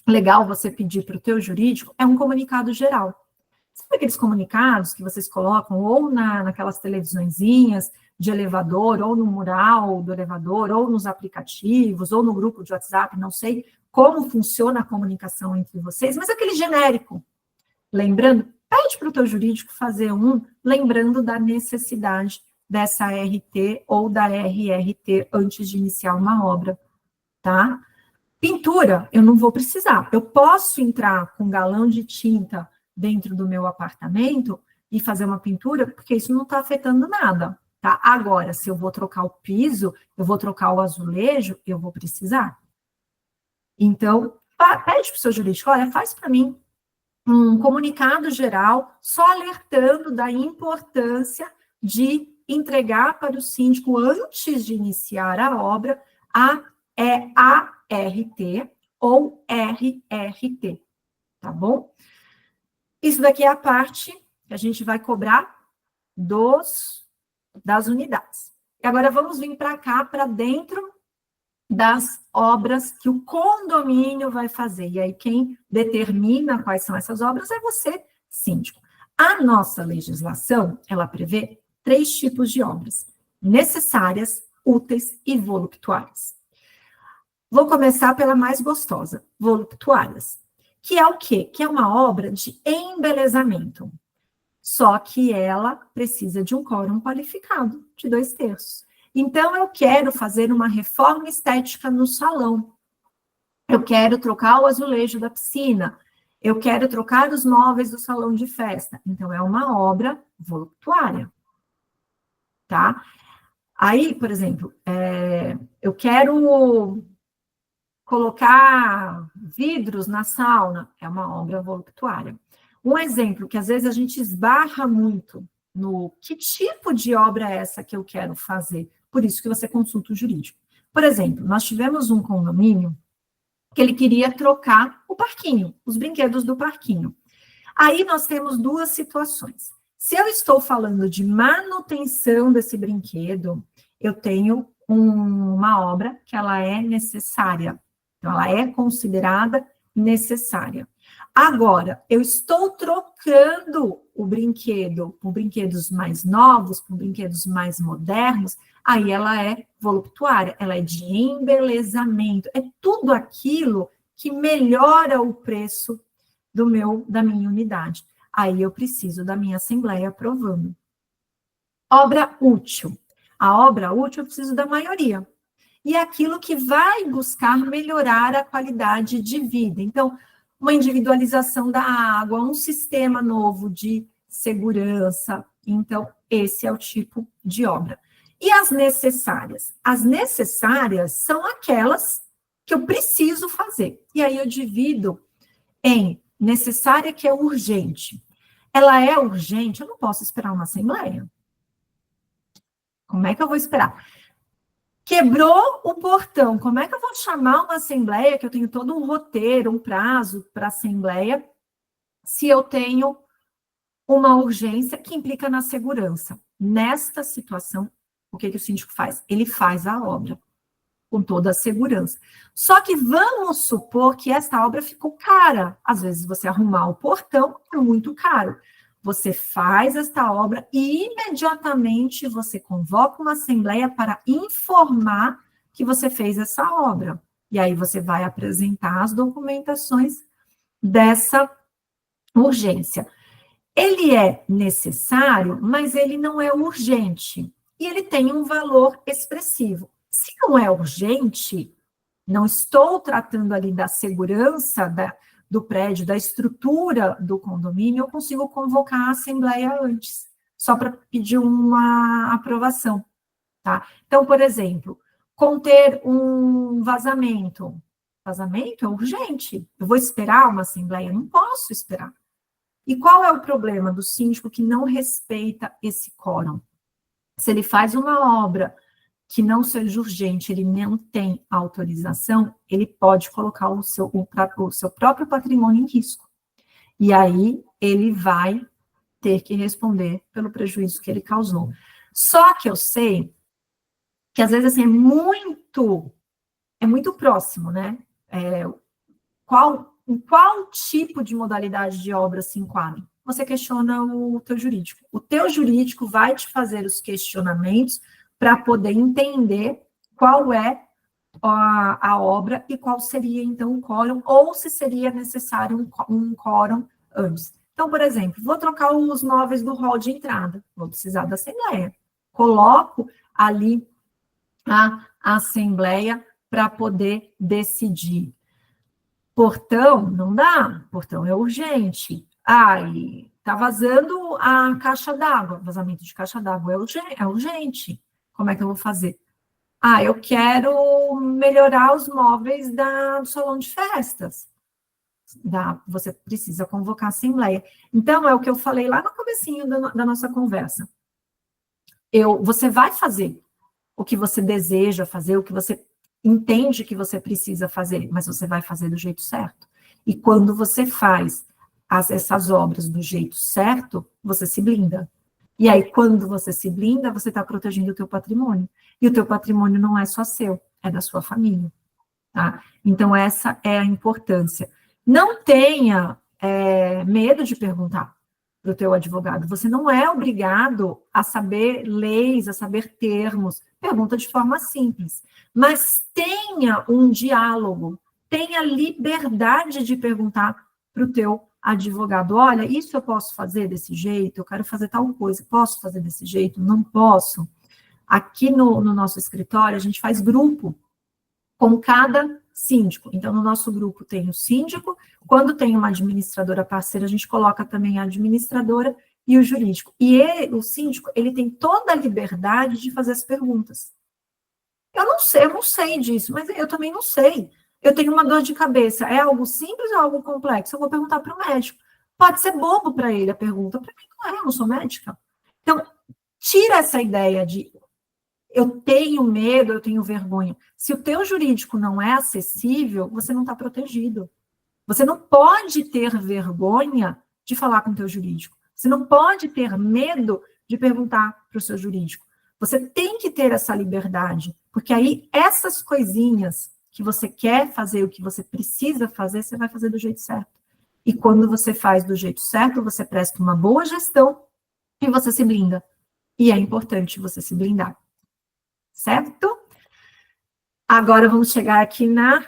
legal você pedir para o teu jurídico é um comunicado geral. Sabe aqueles comunicados que vocês colocam ou naquelas televisõezinhas de elevador, ou no mural do elevador, ou nos aplicativos, ou no grupo de WhatsApp, não sei como funciona a comunicação entre vocês, mas aquele genérico. Lembrando, pede para o teu jurídico fazer lembrando da necessidade dessa RT ou da RRT antes de iniciar uma obra, tá? Pintura, eu não vou precisar. Eu posso entrar com um galão de tinta dentro do meu apartamento e fazer uma pintura, porque isso não está afetando nada, tá? Agora, se eu vou trocar o piso, eu vou trocar o azulejo, eu vou precisar. Então, pede para o seu jurídico, olha, faz para mim um comunicado geral, só alertando da importância de entregar para o síndico, antes de iniciar a obra, a RT ou RRT, tá bom? Isso daqui é a parte que a gente vai cobrar das unidades. E agora vamos vir para cá, para dentro das obras que o condomínio vai fazer. E aí quem determina quais são essas obras é você, síndico. A nossa legislação, ela prevê 3 tipos de obras: necessárias, úteis e voluptuárias. Vou começar pela mais gostosa, voluptuárias, que é o quê? Que é uma obra de embelezamento, só que ela precisa de um quórum qualificado, de 2/3. Então, eu quero fazer uma reforma estética no salão, eu quero trocar o azulejo da piscina, eu quero trocar os móveis do salão de festa. Então, é uma obra voluptuária, tá? Aí, por exemplo, eu quero colocar vidros na sauna, é uma obra voluptuária. Um exemplo que às vezes a gente esbarra muito no que tipo de obra é essa que eu quero fazer, por isso que você consulta o jurídico. Por exemplo, nós tivemos um condomínio que ele queria trocar o parquinho, os brinquedos do parquinho. Aí nós temos 2 situações. Se eu estou falando de manutenção desse brinquedo, eu tenho uma obra que ela é necessária. Então, ela é considerada necessária. Agora, eu estou trocando o brinquedo por brinquedos mais novos, por brinquedos mais modernos, aí ela é voluptuária, ela é de embelezamento, é tudo aquilo que melhora o preço da minha unidade. Aí eu preciso da minha assembleia aprovando. Obra útil. A obra útil eu preciso da maioria. E é aquilo que vai buscar melhorar a qualidade de vida. Então, uma individualização da água, um sistema novo de segurança. Então, esse é o tipo de obra. E as necessárias? As necessárias são aquelas que eu preciso fazer. E aí eu divido em necessária, que é urgente. Ela é urgente, eu não posso esperar uma assembleia. Como é que eu vou esperar? Quebrou o portão, como é que eu vou chamar uma assembleia, que eu tenho todo um roteiro, um prazo para assembleia, se eu tenho uma urgência que implica na segurança? Nesta situação, o que o síndico faz? Ele faz a obra com toda a segurança. Só que vamos supor que esta obra ficou cara. Às vezes você arrumar o portão é muito caro. Você faz esta obra e imediatamente você convoca uma assembleia para informar que você fez essa obra. E aí você vai apresentar as documentações dessa urgência. Ele é necessário, mas ele não é urgente. E ele tem um valor expressivo. Se não é urgente, não estou tratando ali da segurança do prédio, da estrutura do condomínio, eu consigo convocar a assembleia antes, só para pedir uma aprovação, tá? Então, por exemplo, conter um vazamento. Vazamento é urgente. Eu vou esperar uma assembleia? Não posso esperar. E qual é o problema do síndico que não respeita esse quórum? Se ele faz uma obra que não seja urgente, ele não tem autorização, ele pode colocar o seu próprio patrimônio em risco. E aí, ele vai ter que responder pelo prejuízo que ele causou. Só que eu sei que, às vezes, assim, é muito próximo, né? Em qual tipo de modalidade de obra se enquadra? Você questiona o teu jurídico. O teu jurídico vai te fazer os questionamentos para poder entender qual é a obra e qual seria, então, o quórum, ou se seria necessário um quórum antes. Então, por exemplo, vou trocar os móveis do hall de entrada, vou precisar da assembleia. Coloco ali a assembleia para poder decidir. Portão, não dá, portão é urgente. E está vazando a caixa d'água, vazamento de caixa d'água é urgente. Como é que eu vou fazer? Eu quero melhorar os móveis do salão de festas. Você precisa convocar a assembleia. Então, é o que eu falei lá no comecinho da nossa conversa. Você vai fazer o que você deseja fazer, o que você entende que você precisa fazer, mas você vai fazer do jeito certo. E quando você faz essas obras do jeito certo, você se blinda. E aí, quando você se blinda, você está protegendo o teu patrimônio. E o teu patrimônio não é só seu, é da sua família. Tá? Então, essa é a importância. Não tenha medo de perguntar para o teu advogado. Você não é obrigado a saber leis, a saber termos. Pergunta de forma simples. Mas tenha um diálogo, tenha liberdade de perguntar para o teu advogado. Olha, isso eu posso fazer desse jeito? Eu quero fazer tal coisa. Posso fazer desse jeito? Não posso. Aqui no nosso escritório, a gente faz grupo com cada síndico. Então, no nosso grupo tem o síndico, quando tem uma administradora parceira, a gente coloca também a administradora e o jurídico. E o síndico, ele tem toda a liberdade de fazer as perguntas. Eu não sei disso, mas eu também não sei. Eu tenho uma dor de cabeça, é algo simples ou algo complexo? Eu vou perguntar para o médico. Pode ser bobo para ele a pergunta, para mim não é, eu não sou médica. Então, tira essa ideia de eu tenho medo, eu tenho vergonha. Se o teu jurídico não é acessível, você não está protegido. Você não pode ter vergonha de falar com o teu jurídico. Você não pode ter medo de perguntar para o seu jurídico. Você tem que ter essa liberdade, porque aí essas coisinhas que você quer fazer, o que você precisa fazer, você vai fazer do jeito certo. E quando você faz do jeito certo, você presta uma boa gestão e você se blinda. E é importante você se blindar. Certo? Agora vamos chegar aqui na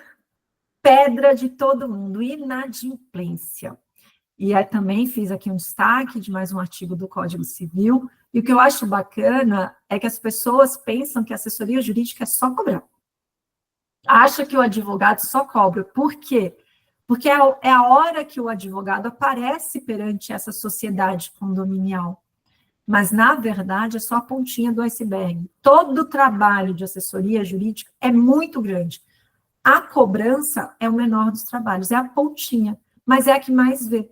pedra de todo mundo, inadimplência. E aí também fiz aqui um destaque de mais um artigo do Código Civil, e o que eu acho bacana é que as pessoas pensam que a assessoria jurídica é só cobrar. Acha que o advogado só cobra. Por quê? Porque é a hora que o advogado aparece perante essa sociedade condominial. Mas, na verdade, é só a pontinha do iceberg. Todo o trabalho de assessoria jurídica é muito grande. A cobrança é o menor dos trabalhos, é a pontinha, mas é a que mais vê.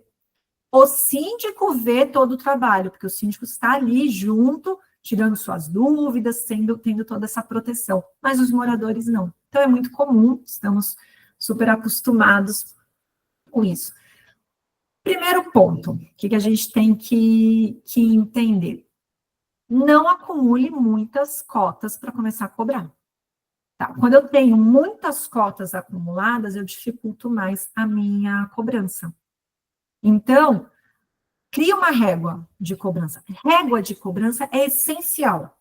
O síndico vê todo o trabalho, porque o síndico está ali junto, tirando suas dúvidas, tendo toda essa proteção, mas os moradores não. Então, é muito comum, estamos super acostumados com isso. Primeiro ponto, que a gente tem que entender. Não acumule muitas cotas para começar a cobrar. Tá? Quando eu tenho muitas cotas acumuladas, eu dificulto mais a minha cobrança. Então, cria uma régua de cobrança. Régua de cobrança é essencial.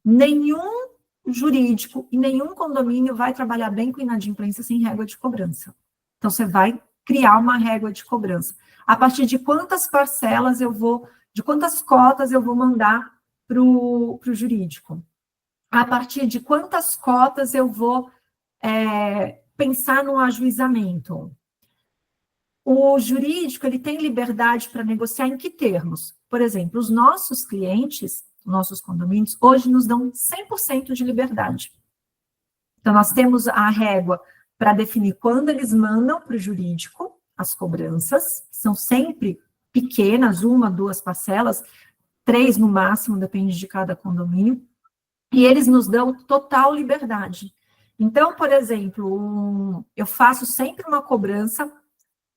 Nenhum jurídico e nenhum condomínio vai trabalhar bem com inadimplência sem régua de cobrança. Então, você vai criar uma régua de cobrança. A partir de quantas parcelas de quantas cotas eu vou mandar para o jurídico? A partir de quantas cotas eu vou pensar no ajuizamento? O jurídico, ele tem liberdade para negociar em que termos? Por exemplo, os nossos clientes, nossos condomínios, hoje nos dão 100% de liberdade. Então, nós temos a régua para definir quando eles mandam para o jurídico as cobranças, que são sempre pequenas, 1, 2 parcelas, 3 no máximo, depende de cada condomínio, e eles nos dão total liberdade. Então, por exemplo, eu faço sempre uma cobrança,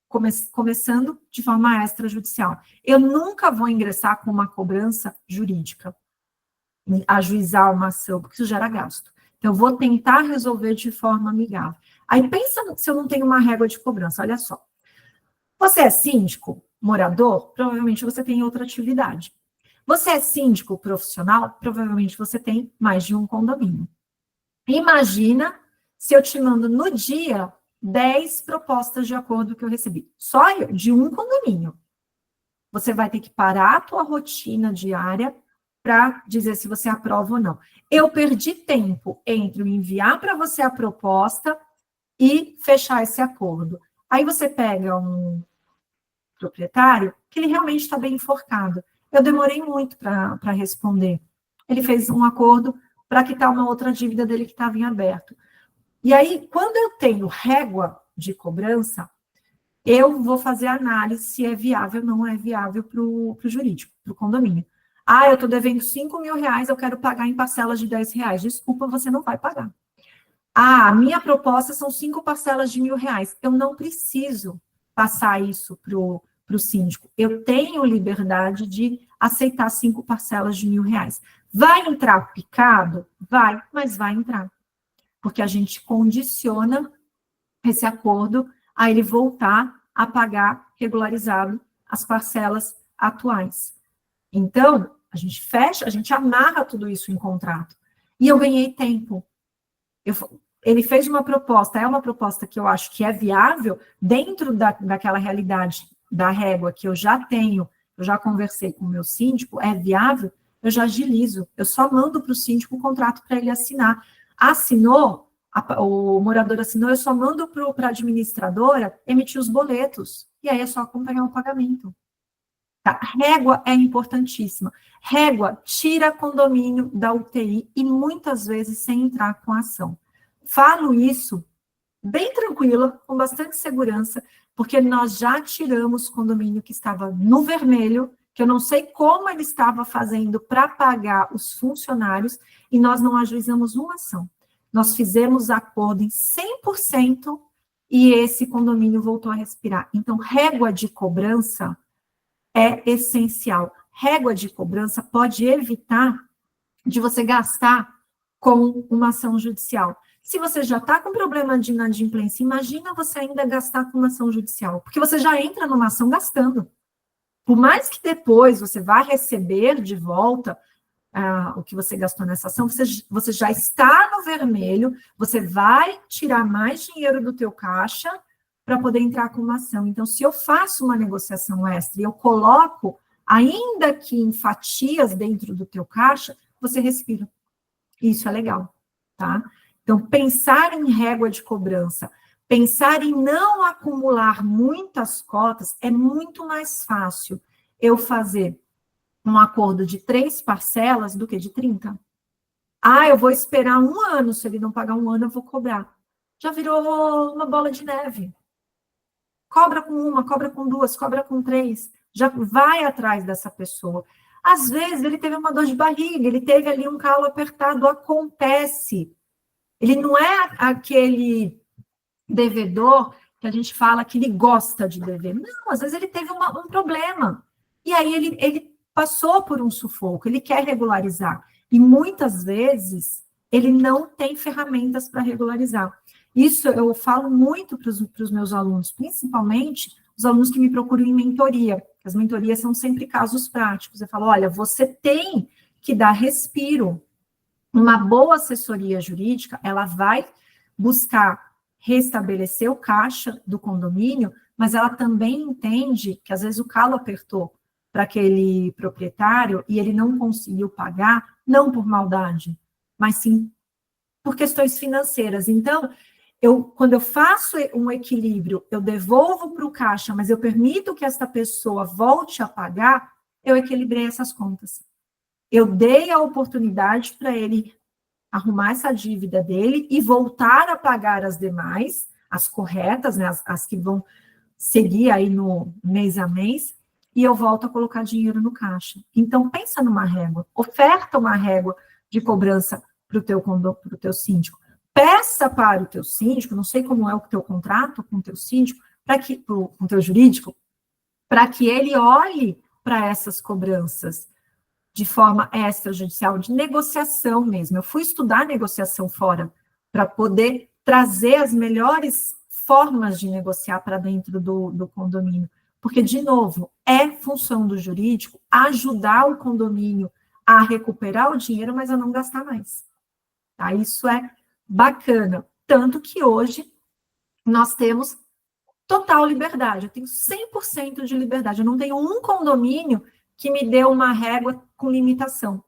começando de forma extrajudicial. Eu nunca vou ingressar com uma cobrança jurídica, ajuizar uma ação, porque isso gera gasto. Então, eu vou tentar resolver de forma amigável. Aí, pensa se eu não tenho uma régua de cobrança, olha só. Você é síndico, morador? Provavelmente você tem outra atividade. Você é síndico profissional? Provavelmente você tem mais de um condomínio. Imagina se eu te mando no dia 10 propostas de acordo que eu recebi. Só de um condomínio. Você vai ter que parar a tua rotina diária para dizer se você aprova ou não. Eu perdi tempo entre enviar para você a proposta e fechar esse acordo. Aí você pega um proprietário que ele realmente está bem enforcado. Eu demorei muito para responder. Ele fez um acordo para quitar uma outra dívida dele que estava em aberto. E aí, quando eu tenho régua de cobrança, eu vou fazer a análise se é viável ou não é viável para o jurídico, para o condomínio. Ah, eu estou devendo 5 mil reais, eu quero pagar em parcelas de 10 reais. Desculpa, você não vai pagar. Ah, a minha proposta são 5 parcelas de R$1.000. Eu não preciso passar isso para o síndico. Eu tenho liberdade de aceitar 5 parcelas de R$1.000. Vai entrar picado? Vai, mas vai entrar. Porque a gente condiciona esse acordo a ele voltar a pagar regularizado as parcelas atuais. Então, a gente fecha, a gente amarra tudo isso em contrato. E eu ganhei tempo. Ele fez uma proposta, é uma proposta que eu acho que é viável dentro daquela realidade da régua que eu já tenho, eu já conversei com o meu síndico, é viável, eu já agilizo, eu só mando para o síndico o contrato para ele assinar. Assinou, o morador assinou, eu só mando para a administradora emitir os boletos, e aí é só acompanhar o pagamento. Tá? Régua é importantíssima. Régua tira condomínio da UTI e muitas vezes sem entrar com ação. Falo isso bem tranquila, com bastante segurança, porque nós já tiramos condomínio que estava no vermelho, que eu não sei como ele estava fazendo para pagar os funcionários, e nós não ajuizamos uma ação. Nós fizemos acordo em 100% e esse condomínio voltou a respirar. Então, régua de cobrança é essencial. Régua de cobrança pode evitar de você gastar com uma ação judicial. Se você já está com problema de inadimplência, imagina você ainda gastar com uma ação judicial, porque você já entra numa ação gastando. Por mais que depois você vá receber de volta o que você gastou nessa ação, você já está no vermelho, você vai tirar mais dinheiro do teu caixa para poder entrar com uma ação. Então, se eu faço uma negociação extra e eu coloco, ainda que em fatias dentro do teu caixa, você respira. Isso é legal, tá? Então, pensar em régua de cobrança, pensar em não acumular muitas cotas, é muito mais fácil eu fazer um acordo de 3 parcelas do que de 30. Eu vou esperar 1 ano, se ele não pagar 1 ano, eu vou cobrar. Já virou uma bola de neve. Cobra com 1, cobra com 2, cobra com 3, já vai atrás dessa pessoa. Às vezes, ele teve uma dor de barriga, ele teve ali um calo apertado, acontece. Ele não é aquele devedor que a gente fala que ele gosta de dever. Não, às vezes ele teve um problema. E aí ele passou por um sufoco, ele quer regularizar. E muitas vezes ele não tem ferramentas para regularizar. Isso eu falo muito para os meus alunos, principalmente os alunos que me procuram em mentoria. As mentorias são sempre casos práticos. Eu falo, olha, você tem que dar respiro. Uma boa assessoria jurídica, ela vai buscar restabelecer o caixa do condomínio, mas ela também entende que, às vezes, o calo apertou para aquele proprietário e ele não conseguiu pagar, não por maldade, mas sim por questões financeiras. Então, quando eu faço um equilíbrio, eu devolvo para o caixa, mas eu permito que essa pessoa volte a pagar, eu equilibrei essas contas. Eu dei a oportunidade para ele arrumar essa dívida dele e voltar a pagar as demais, as corretas, né, as que vão seguir aí no mês a mês, e eu volto a colocar dinheiro no caixa. Então, pensa numa régua, oferta uma régua de cobrança para o teu síndico. Peça para o teu síndico, não sei como é o teu contrato com o teu síndico, com o teu jurídico, para que ele olhe para essas cobranças de forma extrajudicial, de negociação mesmo. Eu fui estudar negociação fora para poder trazer as melhores formas de negociar para dentro do condomínio. Porque, de novo, é função do jurídico ajudar o condomínio a recuperar o dinheiro, mas a não gastar mais. Tá? Isso é bacana. Tanto que hoje nós temos total liberdade. Eu tenho 100% de liberdade. Eu não tenho um condomínio que me deu uma régua com limitação.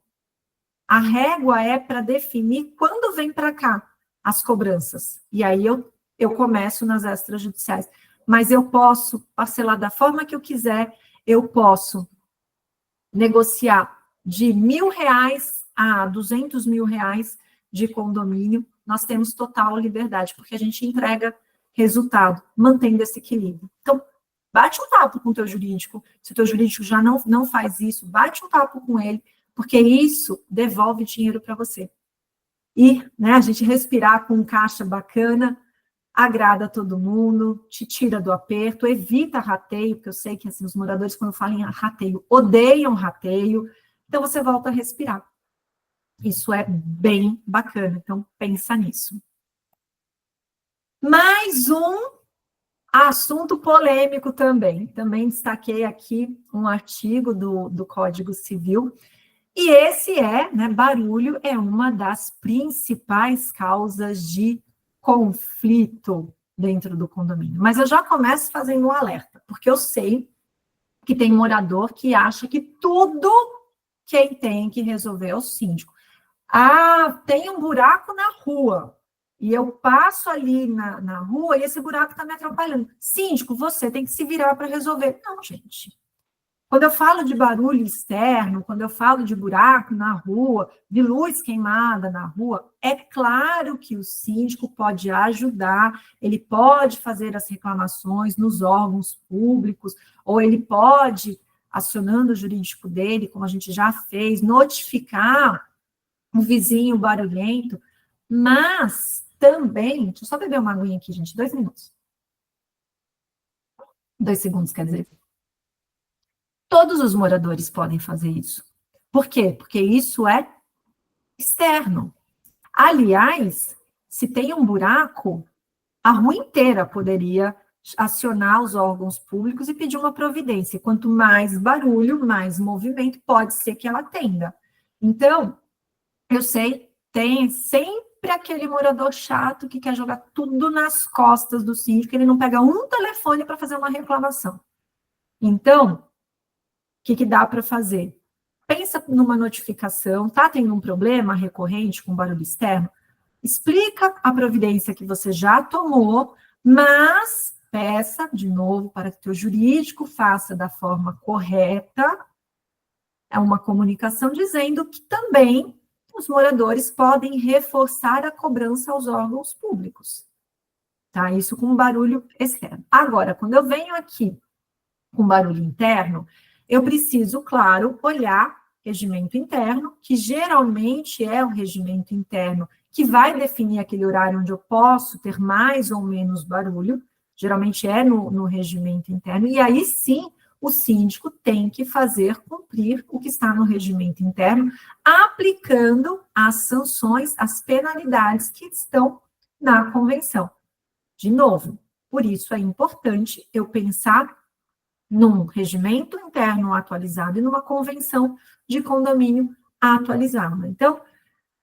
A régua é para definir quando vem para cá as cobranças. E aí eu começo nas extrajudiciais. Mas eu posso parcelar da forma que eu quiser, eu posso negociar de R$1.000 a R$200.000 de condomínio. Nós temos total liberdade, porque a gente entrega resultado, mantendo esse equilíbrio. Então, bate um papo com o teu jurídico. Se o teu jurídico já não faz isso, bate um papo com ele, porque isso devolve dinheiro para você. E, né, a gente respirar com um caixa bacana, agrada todo mundo, te tira do aperto, evita rateio, porque eu sei que assim, os moradores, quando falam em rateio, odeiam rateio, então você volta a respirar. Isso é bem bacana, então pensa nisso. Mais um assunto polêmico também destaquei aqui um artigo do Código Civil, e esse barulho é uma das principais causas de conflito dentro do condomínio. Mas eu já começo fazendo um alerta, porque eu sei que tem morador que acha que tudo quem tem que resolver é o síndico. Ah, tem um buraco na rua, e eu passo ali na rua e esse buraco está me atrapalhando. Síndico, você tem que se virar para resolver. Não, gente. Quando eu falo de barulho externo, quando eu falo de buraco na rua, de luz queimada na rua, é claro que o síndico pode ajudar, ele pode fazer as reclamações nos órgãos públicos, ou ele pode, acionando o jurídico dele, como a gente já fez, notificar um vizinho barulhento, mas também, deixa eu só beber uma aguinha aqui, gente, 2 minutos. 2 segundos, quer dizer. Todos os moradores podem fazer isso. Por quê? Porque isso é externo. Aliás, se tem um buraco, a rua inteira poderia acionar os órgãos públicos e pedir uma providência. Quanto mais barulho, mais movimento, pode ser que ela atenda. Então, eu sei, tem sempre aquele morador chato que quer jogar tudo nas costas do síndico, ele não pega um telefone para fazer uma reclamação. Então, o que dá para fazer? Pensa numa notificação, está tendo um problema recorrente com barulho externo? Explica a providência que você já tomou, mas peça de novo para que o teu jurídico faça da forma correta, é uma comunicação dizendo que também os moradores podem reforçar a cobrança aos órgãos públicos. Tá? Isso com barulho externo. Agora, quando eu venho aqui com barulho interno, eu preciso, claro, olhar regimento interno, que geralmente é o regimento interno que vai definir aquele horário onde eu posso ter mais ou menos barulho, geralmente é no regimento interno, e aí sim o síndico tem que fazer cumprir o que está no regimento interno, aplicando as sanções, as penalidades que estão na convenção. De novo, por isso é importante eu pensar num regimento interno atualizado e numa convenção de condomínio atualizada. Então, a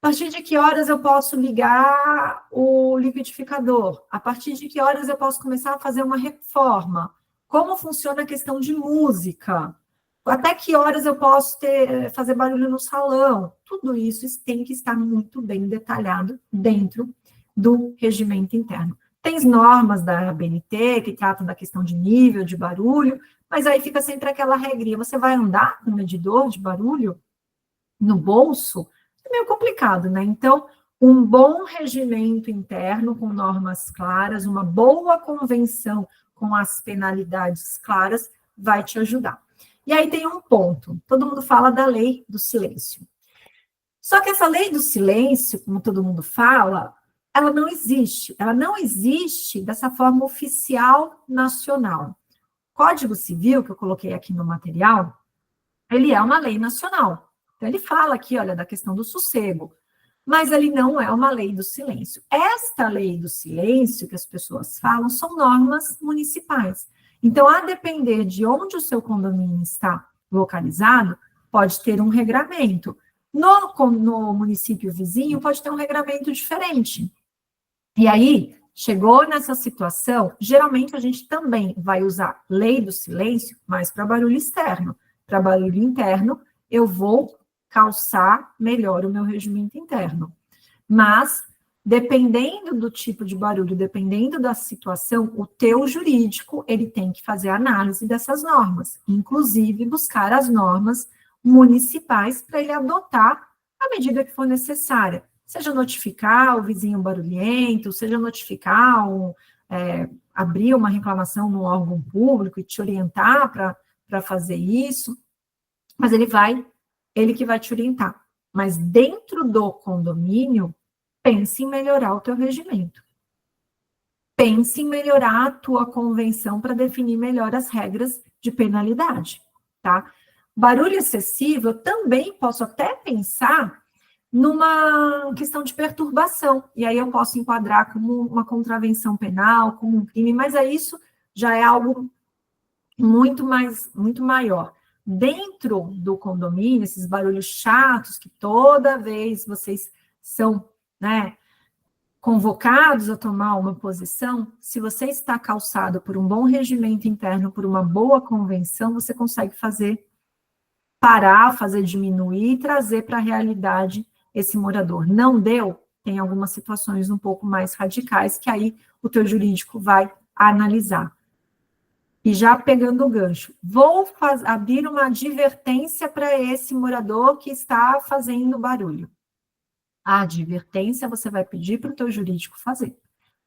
partir de que horas eu posso ligar o liquidificador? A partir de que horas eu posso começar a fazer uma reforma? Como funciona a questão de música? Até que horas eu posso fazer barulho no salão? Tudo isso tem que estar muito bem detalhado dentro do regimento interno. Tem normas da ABNT que tratam da questão de nível de barulho, mas aí fica sempre aquela regrinha. Você vai andar com um medidor de barulho no bolso? É meio complicado, né? Então, um bom regimento interno com normas claras, uma boa convenção com as penalidades claras, vai te ajudar. E aí tem um ponto. Todo mundo fala da lei do silêncio. Só que essa lei do silêncio, como todo mundo fala, ela não existe. Ela não existe dessa forma oficial nacional. Código Civil, que eu coloquei aqui no material, ele é uma lei nacional. Então, ele fala aqui, olha, da questão do sossego, mas ele não é uma lei do silêncio. Esta lei do silêncio que as pessoas falam são normas municipais. Então, a depender de onde o seu condomínio está localizado, pode ter um regramento. No município vizinho, pode ter um regramento diferente. E aí, chegou nessa situação, geralmente a gente também vai usar lei do silêncio, mas para barulho externo. Para barulho interno, eu vou calçar melhor o meu regimento interno. Mas, dependendo do tipo de barulho, dependendo da situação, o teu jurídico, ele tem que fazer a análise dessas normas, inclusive buscar as normas municipais para ele adotar a medida que for necessária. Seja notificar o vizinho barulhento, seja notificar, abrir uma reclamação no órgão público e te orientar para fazer isso, mas ele que vai te orientar. Mas dentro do condomínio, pense em melhorar o teu regimento. pense em melhorar a tua convenção para definir melhor as regras de penalidade, tá? Barulho excessivo, eu também posso até pensar numa questão de perturbação, e aí eu posso enquadrar como uma contravenção penal, como um crime, mas aí isso já é algo muito maior. Dentro do condomínio, esses barulhos chatos, que toda vez vocês são, né, convocados a tomar uma posição, se você está calçado por um bom regimento interno, por uma boa convenção, você consegue parar, fazer diminuir e trazer para a realidade esse morador. Não deu? Tem algumas situações um pouco mais radicais que aí o teu jurídico vai analisar. E já pegando o gancho, vou abrir uma advertência para esse morador que está fazendo barulho. A advertência você vai pedir para o teu jurídico fazer.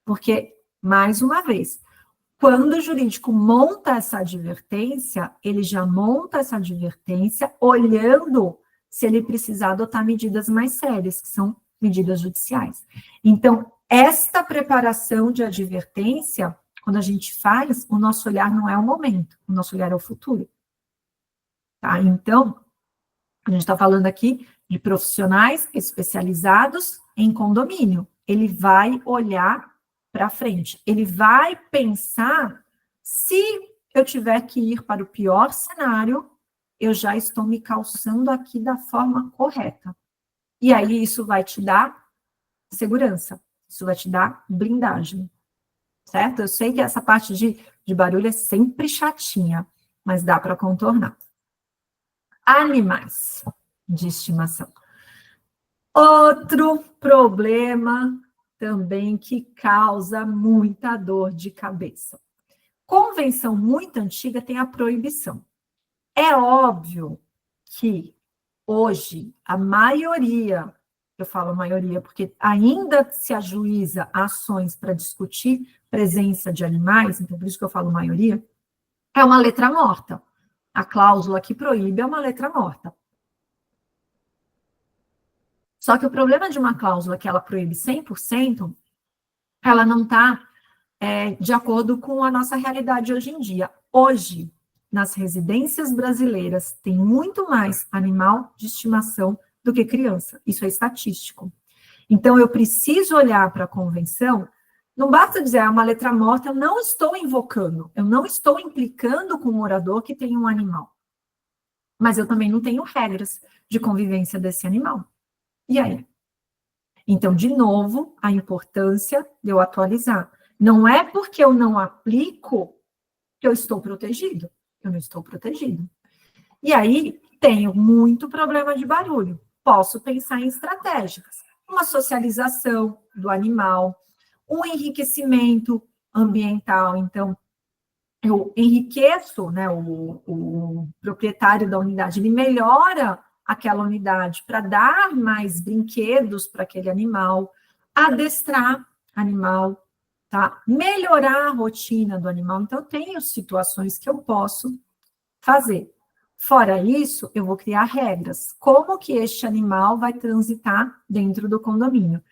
Porque, mais uma vez, quando o jurídico monta essa advertência, ele já monta essa advertência olhando se ele precisar adotar medidas mais sérias, que são medidas judiciais. Então, esta preparação de advertência, quando a gente faz, o nosso olhar não é o momento, o nosso olhar é o futuro. Tá? Então, a gente está falando aqui de profissionais especializados em condomínio. Ele vai olhar para frente, ele vai pensar, se eu tiver que ir para o pior cenário, eu já estou me calçando aqui da forma correta. E aí isso vai te dar segurança, isso vai te dar blindagem, certo? Eu sei que essa parte de barulho é sempre chatinha, mas dá para contornar. Animais de estimação. Outro problema também que causa muita dor de cabeça. Convenção muito antiga tem a proibição. É óbvio que hoje a maioria, eu falo maioria porque ainda se ajuiza ações para discutir presença de animais, então por isso que eu falo maioria, é uma letra morta. A cláusula que proíbe é uma letra morta. Só que o problema de uma cláusula que ela proíbe 100%, ela não está de acordo com a nossa realidade hoje em dia. Hoje, nas residências brasileiras, tem muito mais animal de estimação do que criança. Isso é estatístico. Então, eu preciso olhar para a convenção, não basta dizer, uma letra morta, eu não estou invocando, eu não estou implicando com o morador que tem um animal. Mas eu também não tenho regras de convivência desse animal. E aí? Então, de novo, a importância de eu atualizar. Não é porque eu não aplico que eu estou protegido. Eu não estou protegido. E aí, tenho muito problema de barulho. Posso pensar em estratégias. Uma socialização do animal, um enriquecimento ambiental. Então, eu enriqueço, né, o proprietário da unidade, ele melhora aquela unidade para dar mais brinquedos para aquele animal, adestrar animal, tá? Melhorar a rotina do animal. Então, eu tenho situações que eu posso fazer. Fora isso, eu vou criar regras. Como que este animal vai transitar dentro do condomínio?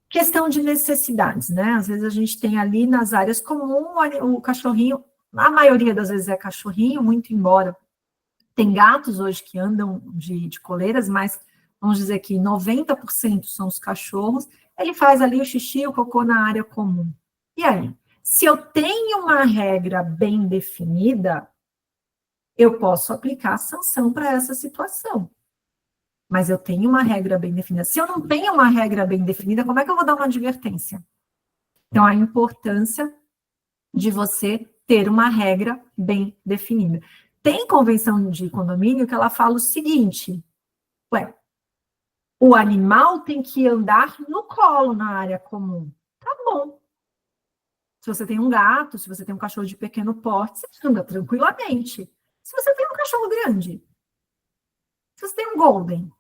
Questão de necessidades, né? Às vezes a gente tem ali nas áreas comuns o cachorrinho, a maioria das vezes é cachorrinho, muito embora tem gatos hoje que andam de coleiras, mas vamos dizer que 90% são os cachorros. Ele faz ali o xixi, o cocô na área comum. E aí? Se eu tenho uma regra bem definida, eu posso aplicar sanção para essa situação. Mas eu tenho uma regra bem definida. Se eu não tenho uma regra bem definida, como é que eu vou dar uma advertência? Então, a importância de você ter uma regra bem definida. Tem convenção de condomínio que ela fala o seguinte, o animal tem que andar no colo na área comum. Tá bom. Se você tem um gato, se você tem um cachorro de pequeno porte, você anda tranquilamente. Se você tem um cachorro grande, se você tem um golden,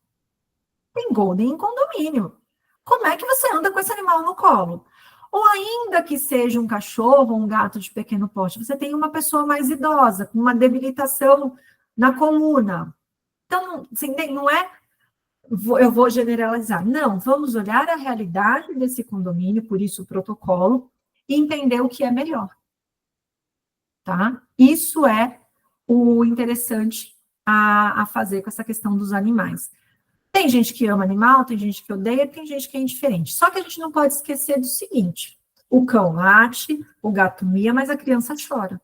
tem golden em condomínio. Como é que você anda com esse animal no colo? Ou ainda que seja um cachorro ou um gato de pequeno porte, você tem uma pessoa mais idosa, com uma debilitação na coluna. Então, assim, não é, eu vou generalizar. Não, vamos olhar a realidade desse condomínio, por isso o protocolo, e entender o que é melhor. Tá? Isso é o interessante a fazer com essa questão dos animais. Tem gente que ama animal, tem gente que odeia, tem gente que é indiferente. Só que a gente não pode esquecer do seguinte: o cão late, o gato mia, mas a criança chora.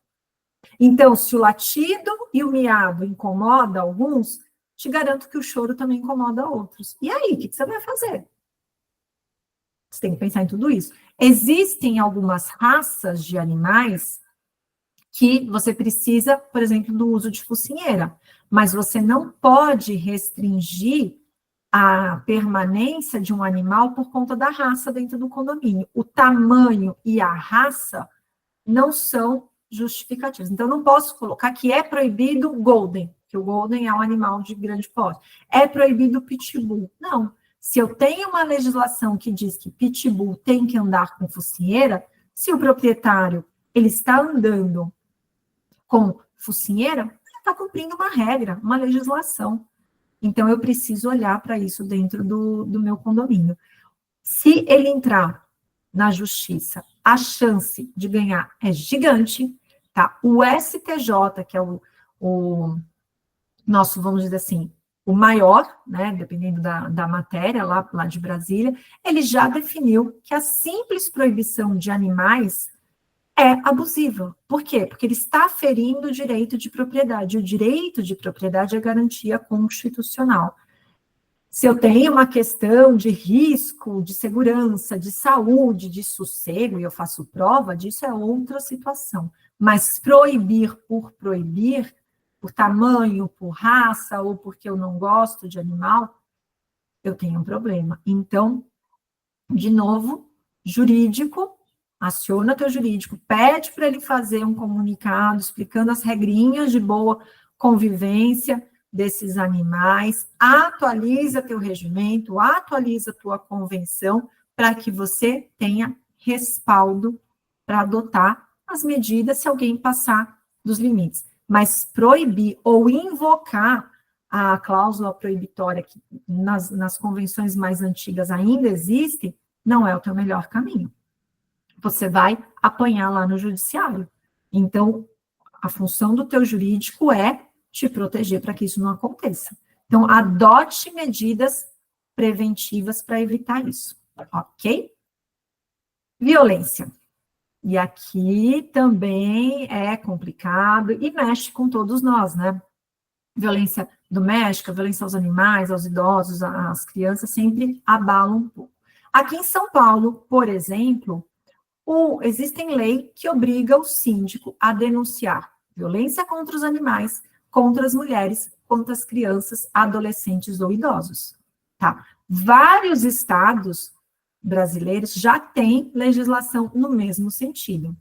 Então, se o latido e o miado incomoda alguns, te garanto que o choro também incomoda outros. E aí, o que você vai fazer? Você tem que pensar em tudo isso. Existem algumas raças de animais que você precisa, por exemplo, do uso de focinheira, mas você não pode restringir a permanência de um animal por conta da raça dentro do condomínio. O tamanho e a raça não são justificativos. Então, não posso colocar que é proibido o Golden, que o Golden é um animal de grande porte. É proibido o Pitbull. Não. Se eu tenho uma legislação que diz que Pitbull tem que andar com focinheira, se o proprietário ele está andando com focinheira, ele está cumprindo uma regra, uma legislação. Então, eu preciso olhar para isso dentro do meu condomínio. Se ele entrar na justiça, a chance de ganhar é gigante, tá? O STJ, que é o nosso, vamos dizer assim, o maior, né, dependendo da matéria, lá de Brasília, ele já definiu que a simples proibição de animais é abusiva. Por quê? Porque ele está ferindo o direito de propriedade. O direito de propriedade é garantia constitucional. Se eu tenho uma questão de risco, de segurança, de saúde, de sossego, e eu faço prova disso, é outra situação. Mas proibir, por tamanho, por raça, ou porque eu não gosto de animal, eu tenho um problema. Então, de novo, jurídico, aciona teu jurídico, pede para ele fazer um comunicado explicando as regrinhas de boa convivência desses animais, atualiza teu regimento, atualiza tua convenção, para que você tenha respaldo para adotar as medidas se alguém passar dos limites. Mas proibir ou invocar a cláusula proibitória que nas convenções mais antigas ainda existe, não é o teu melhor caminho. Você vai apanhar lá no judiciário. Então, a função do teu jurídico é te proteger para que isso não aconteça. Então, adote medidas preventivas para evitar isso, ok? Violência. E aqui também é complicado e mexe com todos nós, né? Violência doméstica, violência aos animais, aos idosos, às crianças, sempre abalam um pouco. Aqui em São Paulo, por exemplo, existem leis que obrigam o síndico a denunciar violência contra os animais, contra as mulheres, contra as crianças, adolescentes ou idosos. Tá? Vários estados brasileiros já têm legislação no mesmo sentido.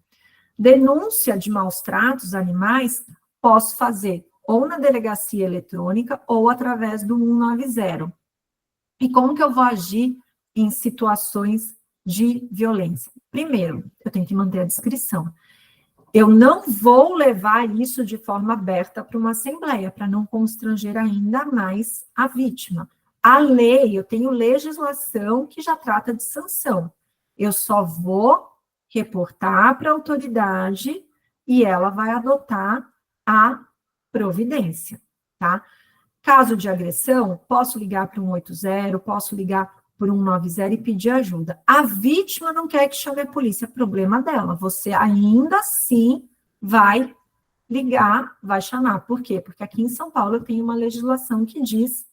Denúncia de maus-tratos animais posso fazer ou na delegacia eletrônica ou através do 190. E como que eu vou agir em situações de violência? Primeiro, eu tenho que manter a discrição. Eu não vou levar isso de forma aberta para uma assembleia, para não constranger ainda mais a vítima. A lei, eu tenho legislação que já trata de sanção. Eu só vou reportar para a autoridade e ela vai adotar a providência, tá? Caso de agressão, posso ligar para o 180, posso ligar por 190 e pedir ajuda. A vítima não quer que chame a polícia, é problema dela. Você ainda assim vai ligar, vai chamar. Por quê? Porque aqui em São Paulo eu tenho uma legislação que diz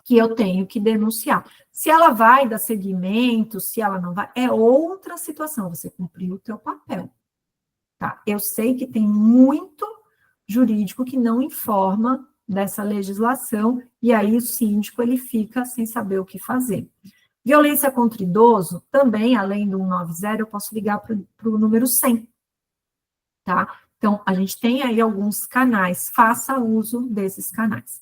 que eu tenho que denunciar. Se ela vai dar seguimento, se ela não vai, é outra situação. Você cumpriu o teu papel. Tá? Eu sei que tem muito jurídico que não informa dessa legislação, e aí o síndico ele fica sem saber o que fazer. Violência contra idoso, também, além do 190, eu posso ligar para o número 100, tá? Então, a gente tem aí alguns canais, faça uso desses canais.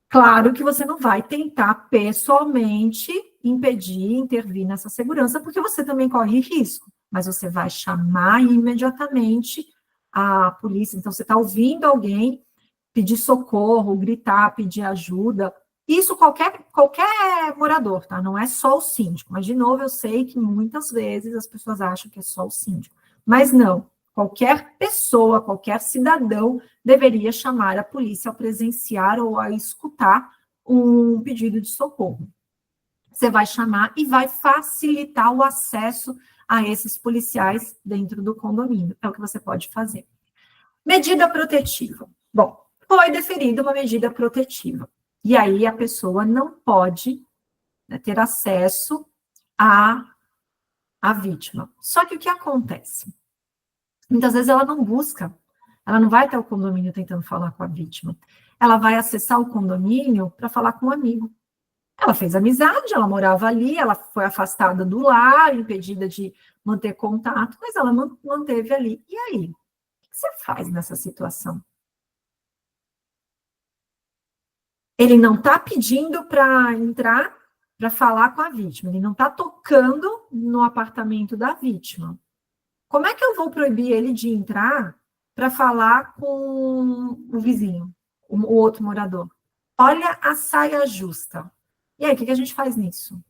Claro que você não vai tentar pessoalmente impedir, intervir nessa segurança, porque você também corre risco, mas você vai chamar imediatamente a polícia. Então, você está ouvindo alguém pedir socorro, gritar, pedir ajuda, Isso qualquer morador, tá? Não é só o síndico. Mas, de novo, eu sei que muitas vezes as pessoas acham que é só o síndico. Mas não. Qualquer pessoa, qualquer cidadão deveria chamar a polícia ao presenciar ou a escutar um pedido de socorro. Você vai chamar e vai facilitar o acesso a esses policiais dentro do condomínio. É o que você pode fazer. Medida protetiva. Bom, foi deferida uma medida protetiva. E aí a pessoa não pode, né, ter acesso à vítima. Só que o que acontece? Muitas vezes ela não busca, ela não vai até o condomínio tentando falar com a vítima. Ela vai acessar o condomínio para falar com um amigo. Ela fez amizade, ela morava ali, ela foi afastada do lar, impedida de manter contato, mas ela manteve ali. E aí? O que você faz nessa situação? Ele não está pedindo para entrar para falar com a vítima, ele não está tocando no apartamento da vítima. Como é que eu vou proibir ele de entrar para falar com o vizinho, o outro morador? Olha a saia justa. E aí, o que a gente faz nisso?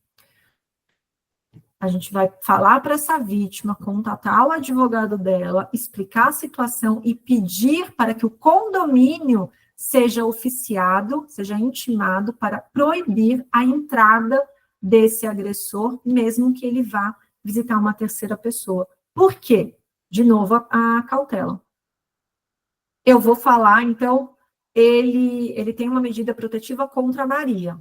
A gente vai falar para essa vítima, contatar o advogado dela, explicar a situação e pedir para que o condomínio seja oficiado, seja intimado para proibir a entrada desse agressor, mesmo que ele vá visitar uma terceira pessoa. Por quê? De novo, a cautela. Eu vou falar, então, ele tem uma medida protetiva contra a Maria.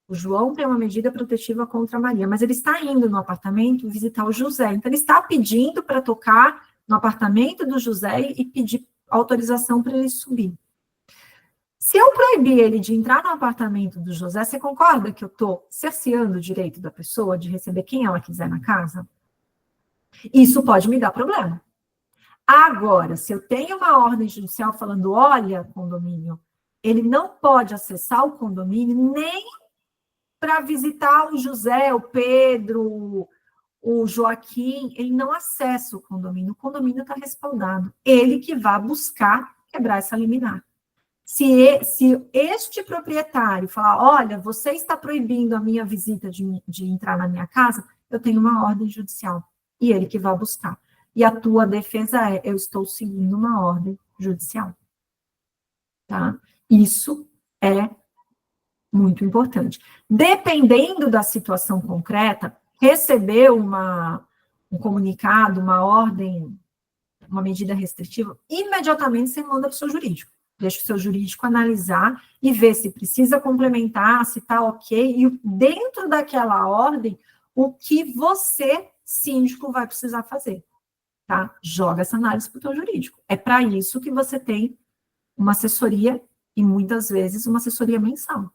O João tem uma medida protetiva contra a Maria, mas ele está indo no apartamento visitar o José. Então, ele está pedindo para tocar no apartamento do José e pedir autorização para ele subir. Se eu proibir ele de entrar no apartamento do José, você concorda que eu estou cerceando o direito da pessoa de receber quem ela quiser na casa? Isso pode me dar problema. Agora, se eu tenho uma ordem judicial falando, olha, condomínio, ele não pode acessar o condomínio nem para visitar o José, o Pedro, o Joaquim, ele não acessa o condomínio está respaldado. Ele que vai buscar quebrar essa liminar. Se este proprietário falar, olha, você está proibindo a minha visita de entrar na minha casa, eu tenho uma ordem judicial. E ele que vai buscar. E a tua defesa é, eu estou seguindo uma ordem judicial. Tá? Isso é muito importante. Dependendo da situação concreta, receber um comunicado, uma ordem, uma medida restritiva, imediatamente você manda para o seu jurídico. Deixa o seu jurídico analisar e ver se precisa complementar, se está ok, e dentro daquela ordem, o que você, síndico, vai precisar fazer. Tá? Joga essa análise para o teu jurídico. É para isso que você tem uma assessoria, e muitas vezes uma assessoria mensal.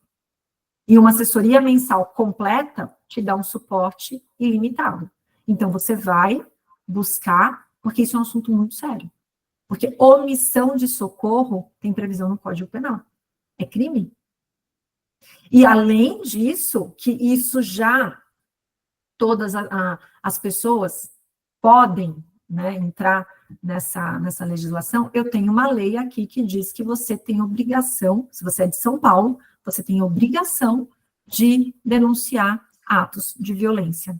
E uma assessoria mensal completa te dá um suporte ilimitado. Então, você vai buscar, porque isso é um assunto muito sério. Porque omissão de socorro tem previsão no Código Penal. É crime. E, além disso, que isso já, todas as pessoas podem, né, entrar nessa legislação, eu tenho uma lei aqui que diz que você tem obrigação, se você é de São Paulo, você tem obrigação de denunciar atos de violência.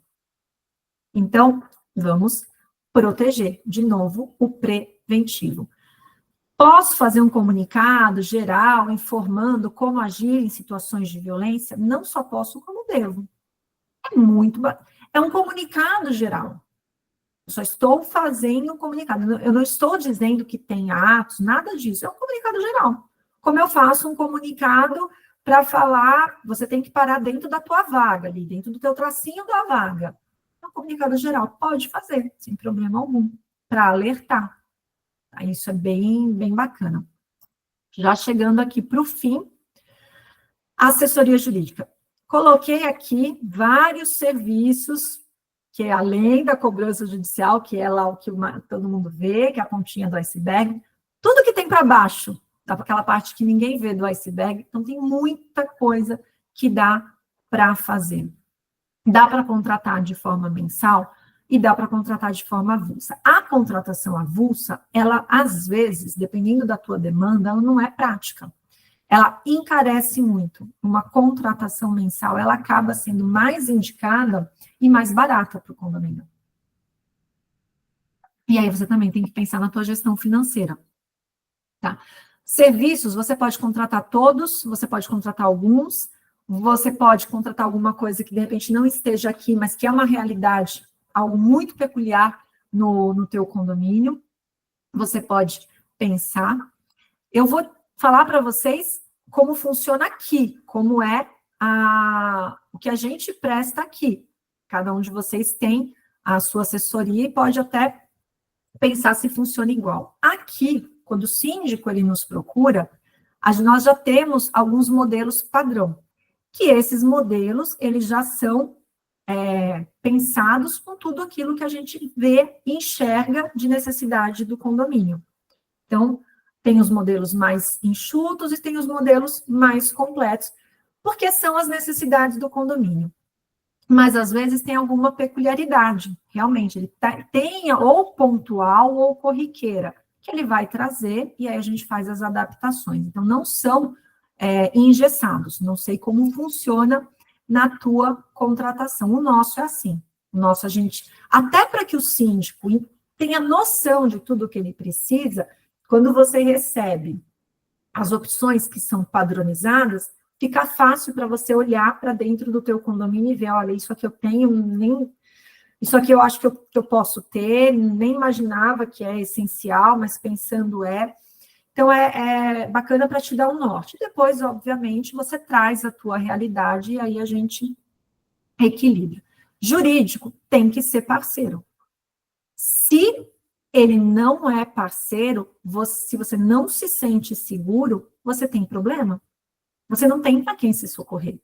Então, vamos proteger, de novo, o preventivo. Posso fazer um comunicado geral, informando como agir em situações de violência? Não só posso, como devo. É um comunicado geral. Eu só estou fazendo um comunicado. Eu não estou dizendo que tem atos, nada disso. É um comunicado geral. Como eu faço um comunicado para falar, você tem que parar dentro da tua vaga, ali, dentro do teu tracinho da vaga. É um comunicado geral. Pode fazer, sem problema algum, para alertar. Isso é bem, bem bacana. Já chegando aqui para o fim, assessoria jurídica. Coloquei aqui vários serviços, que é além da cobrança judicial, que é lá o que todo mundo vê, que é a pontinha do iceberg, tudo que tem para baixo, aquela parte que ninguém vê do iceberg, então tem muita coisa que dá para fazer. Dá para contratar de forma mensal e dá para contratar de forma avulsa. A contratação avulsa, ela, às vezes, dependendo da tua demanda, ela não é prática. ela encarece muito. Uma contratação mensal, ela acaba sendo mais indicada e mais barata para o condomínio. E aí você também tem que pensar na tua gestão financeira, tá? Serviços, você pode contratar todos, você pode contratar alguns, você pode contratar alguma coisa que de repente não esteja aqui, mas que é uma realidade, algo muito peculiar no teu condomínio. Você pode pensar. Eu vou falar para vocês como funciona aqui, como é o que a gente presta aqui. Cada um de vocês tem a sua assessoria e pode até pensar se funciona igual. Aqui, quando o síndico ele nos procura, nós já temos alguns modelos padrão, que esses modelos eles já são pensados com tudo aquilo que a gente vê e enxerga de necessidade do condomínio. Então, tem os modelos mais enxutos e tem os modelos mais completos, porque são as necessidades do condomínio. Mas, às vezes, tem alguma peculiaridade, realmente, ele tem ou pontual ou corriqueira, que ele vai trazer, e aí a gente faz as adaptações. Então, não são engessados, não sei como funciona na tua contratação. O nosso é assim, o nosso a gente, até para que o síndico tenha noção de tudo que ele precisa, quando você recebe as opções que são padronizadas, fica fácil para você olhar para dentro do teu condomínio e ver, olha, isso aqui eu tenho, isso aqui eu acho que eu posso ter, nem imaginava que é essencial, mas pensando é. Então, é bacana para te dar um norte. Depois, obviamente, você traz a tua realidade e aí a gente equilibra. Jurídico tem que ser parceiro. Se ele não é parceiro, se você não se sente seguro, você tem problema. Você não tem para quem se socorrer.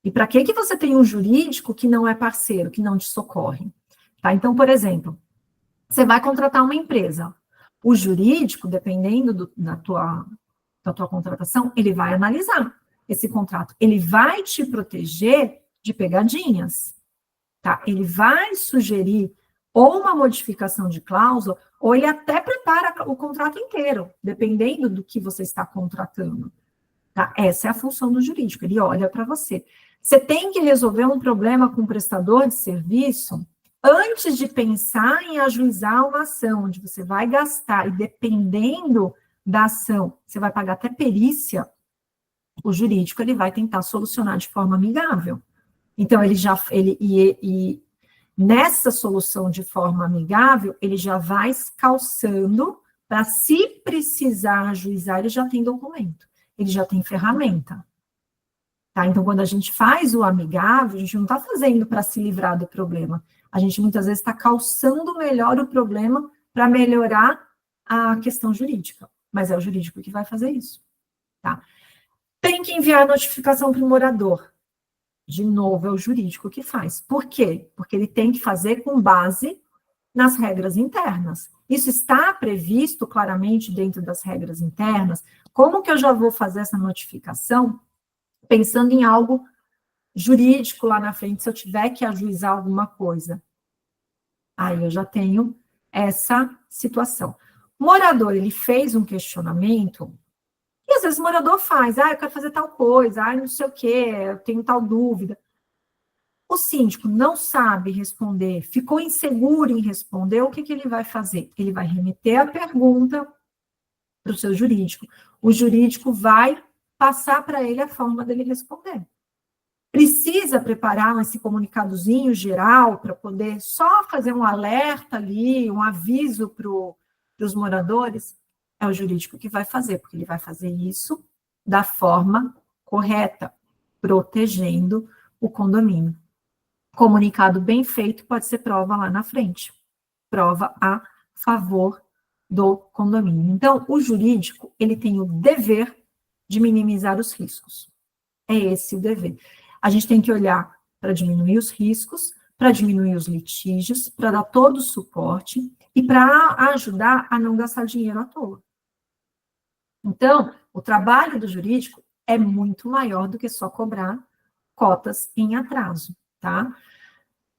E para que você tem um jurídico que não é parceiro, que não te socorre? Tá? Então, por exemplo, você vai contratar uma empresa. O jurídico, dependendo da tua contratação, ele vai analisar esse contrato. Ele vai te proteger de pegadinhas. Tá? Ele vai sugerir ou uma modificação de cláusula, ou ele até prepara o contrato inteiro, dependendo do que você está contratando. Tá? Essa é a função do jurídico, ele olha para você. Você tem que resolver um problema com o prestador de serviço antes de pensar em ajuizar uma ação, onde você vai gastar, e dependendo da ação, você vai pagar até perícia, o jurídico ele vai tentar solucionar de forma amigável. Então, nessa solução de forma amigável, ele já vai calçando para, se precisar ajuizar, ele já tem documento. Ele já tem ferramenta. Tá? Então, quando a gente faz o amigável, a gente não está fazendo para se livrar do problema. A gente, muitas vezes, está calçando melhor o problema para melhorar a questão jurídica. Mas é o jurídico que vai fazer isso. Tá? Tem que enviar notificação para o morador. De novo, é o jurídico que faz. Por quê? Porque ele tem que fazer com base nas regras internas. Isso está previsto claramente dentro das regras internas. Como que eu já vou fazer essa notificação pensando em algo jurídico lá na frente, se eu tiver que ajuizar alguma coisa? Aí eu já tenho essa situação. O morador, ele fez um questionamento, e às vezes o morador faz, eu quero fazer tal coisa, não sei o quê, eu tenho tal dúvida. O síndico não sabe responder, ficou inseguro em responder, o que ele vai fazer? Ele vai remeter a pergunta para o seu jurídico. O jurídico vai passar para ele a forma dele responder. Precisa preparar esse comunicadozinho geral para poder só fazer um alerta ali, um aviso para os moradores? É o jurídico que vai fazer, porque ele vai fazer isso da forma correta, protegendo o condomínio. Comunicado bem feito pode ser prova lá na frente, prova a favor do condomínio. Então, o jurídico, ele tem o dever de minimizar os riscos. É esse o dever. A gente tem que olhar para diminuir os riscos, para diminuir os litígios, para dar todo o suporte e para ajudar a não gastar dinheiro à toa. Então, o trabalho do jurídico é muito maior do que só cobrar cotas em atraso, tá?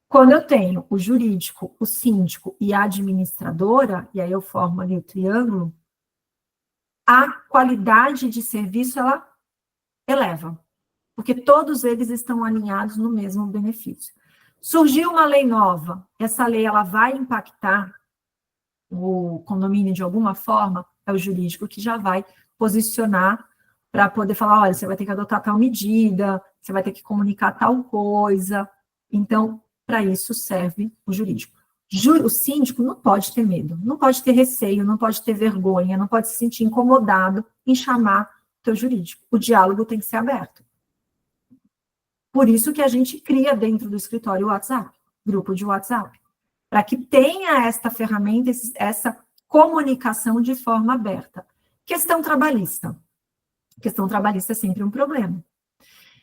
Quando eu tenho o jurídico, o síndico e a administradora, e aí eu formo ali o triângulo, a qualidade de serviço, ela eleva, porque todos eles estão alinhados no mesmo benefício. Surgiu uma lei nova, essa lei ela vai impactar o condomínio de alguma forma, é o jurídico que já vai posicionar para poder falar, olha, você vai ter que adotar tal medida, você vai ter que comunicar tal coisa. Então, para isso serve o jurídico. O síndico não pode ter medo, não pode ter receio, não pode ter vergonha, não pode se sentir incomodado em chamar o teu jurídico. O diálogo tem que ser aberto. Por isso que a gente cria dentro do escritório o WhatsApp, grupo de WhatsApp, para que tenha esta ferramenta, essa comunicação de forma aberta. Questão trabalhista. Questão trabalhista é sempre um problema.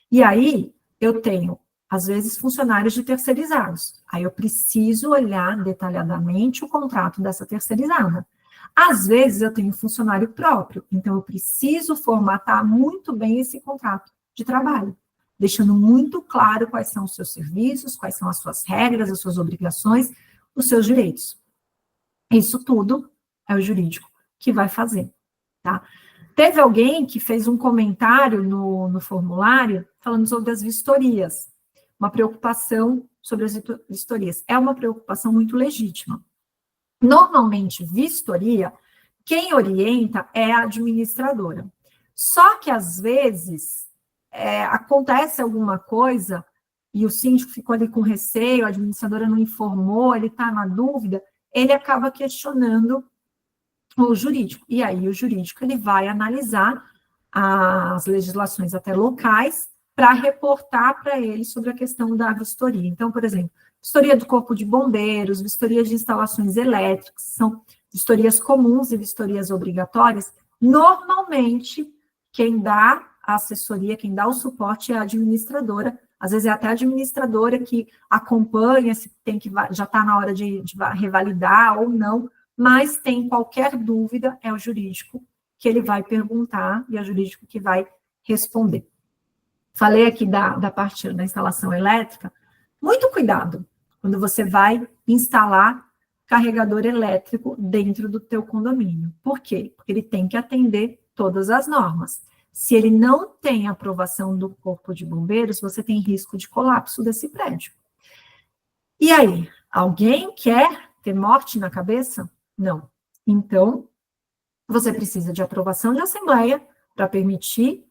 E aí, eu tenho, às vezes, funcionários de terceirizados. Aí eu preciso olhar detalhadamente o contrato dessa terceirizada. Às vezes, eu tenho funcionário próprio, então eu preciso formatar muito bem esse contrato de trabalho, deixando muito claro quais são os seus serviços, quais são as suas regras, as suas obrigações, os seus direitos. Isso tudo é o jurídico que vai fazer, tá? Teve alguém que fez um comentário no formulário falando sobre as vistorias, uma preocupação sobre as vistorias. É uma preocupação muito legítima. Normalmente, vistoria, quem orienta é a administradora. Só que, às vezes, acontece alguma coisa e o síndico ficou ali com receio, a administradora não informou, ele está na dúvida, ele acaba questionando o jurídico. E aí o jurídico ele vai analisar as legislações até locais para reportar para ele sobre a questão da vistoria. Então, por exemplo, vistoria do Corpo de Bombeiros, vistoria de instalações elétricas, são vistorias comuns e vistorias obrigatórias. Normalmente, quem dá a assessoria, quem dá o suporte é a administradora. Às vezes é até a administradora que acompanha se tem que já está na hora de revalidar ou não, mas tem qualquer dúvida, é o jurídico que ele vai perguntar e é o jurídico que vai responder. Falei aqui da parte da instalação elétrica, muito cuidado quando você vai instalar carregador elétrico dentro do teu condomínio. Por quê? Porque ele tem que atender todas as normas. Se ele não tem aprovação do Corpo de Bombeiros, você tem risco de colapso desse prédio. E aí, alguém quer ter morte na cabeça? Não. Então, você precisa de aprovação de assembleia para permitir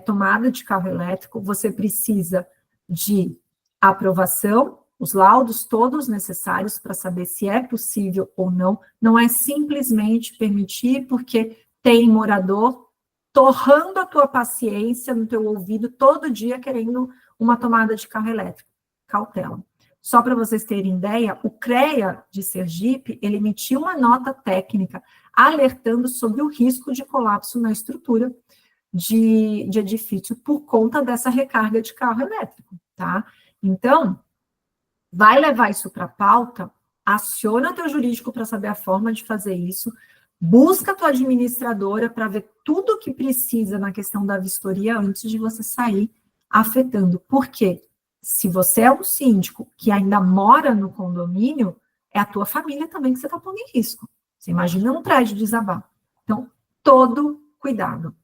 tomada de carro elétrico, você precisa de aprovação, os laudos todos necessários para saber se é possível ou não, não é simplesmente permitir porque tem morador torrando a tua paciência no teu ouvido todo dia querendo uma tomada de carro elétrico. Cautela. Só para vocês terem ideia, o CREA de Sergipe, ele emitiu uma nota técnica alertando sobre o risco de colapso na estrutura de edifício por conta dessa recarga de carro elétrico, tá? Então, vai levar isso para a pauta, aciona teu jurídico para saber a forma de fazer isso, busca a tua administradora para ver tudo o que precisa na questão da vistoria antes de você sair afetando. Por quê? Se você é um síndico que ainda mora no condomínio, é a tua família também que você está pondo em risco. Você imagina um prédio desabar. Então, todo cuidado.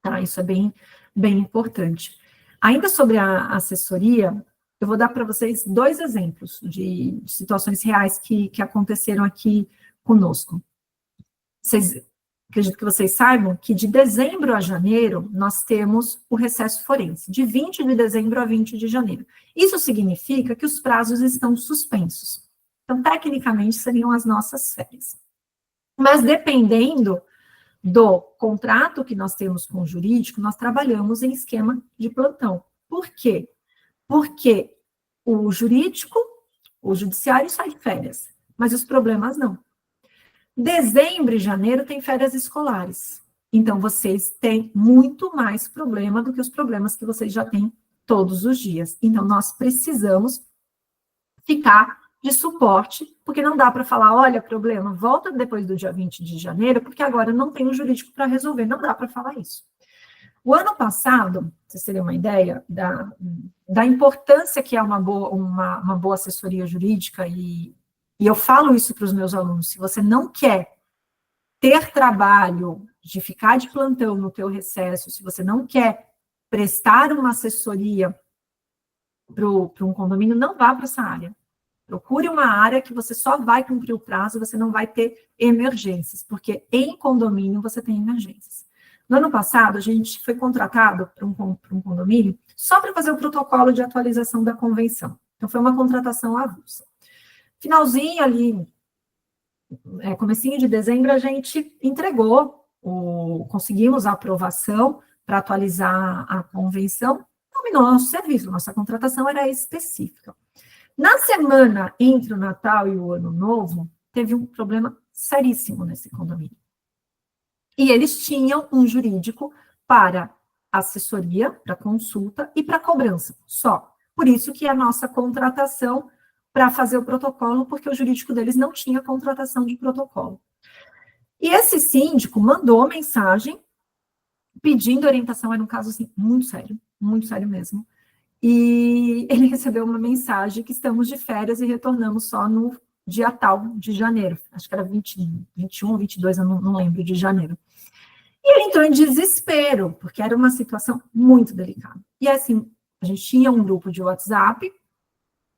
Tá? Isso é bem, bem importante. Ainda sobre a assessoria, eu vou dar para vocês 2 exemplos de situações reais que aconteceram aqui conosco. Acredito que vocês saibam que de dezembro a janeiro, nós temos o recesso forense, de 20 de dezembro a 20 de janeiro. Isso significa que os prazos estão suspensos. Então, tecnicamente, seriam as nossas férias. Mas, dependendo do contrato que nós temos com o jurídico, nós trabalhamos em esquema de plantão. Por quê? Porque o jurídico, o judiciário sai de férias, mas os problemas não. Dezembro e janeiro tem férias escolares. Então, vocês têm muito mais problema do que os problemas que vocês já têm todos os dias. Então, nós precisamos ficar de suporte, porque não dá para falar, olha, problema, volta depois do dia 20 de janeiro, porque agora não tem um jurídico para resolver. Não dá para falar isso. O ano passado, pra vocês terem uma ideia da importância que é uma boa assessoria jurídica, e eu falo isso para os meus alunos, se você não quer ter trabalho de ficar de plantão no teu recesso, se você não quer prestar uma assessoria para um condomínio, não vá para essa área. Procure uma área que você só vai cumprir o prazo, você não vai ter emergências, porque em condomínio você tem emergências. No ano passado, a gente foi contratado para um condomínio só para fazer o protocolo de atualização da convenção. Então, foi uma contratação avulsa. Finalzinho ali, comecinho de dezembro, a gente entregou, conseguimos a aprovação para atualizar a convenção, terminou nosso serviço, nossa contratação era específica. Na semana entre o Natal e o Ano Novo, teve um problema seríssimo nesse condomínio. E eles tinham um jurídico para assessoria, para consulta e para cobrança, só. Por isso que a nossa contratação para fazer o protocolo, porque o jurídico deles não tinha contratação de protocolo. E esse síndico mandou mensagem pedindo orientação, era um caso assim, muito sério mesmo. E ele recebeu uma mensagem que estamos de férias e retornamos só no dia tal de janeiro. Acho que era 21, 22, eu não lembro, de janeiro. E ele entrou em desespero, porque era uma situação muito delicada. E assim, a gente tinha um grupo de WhatsApp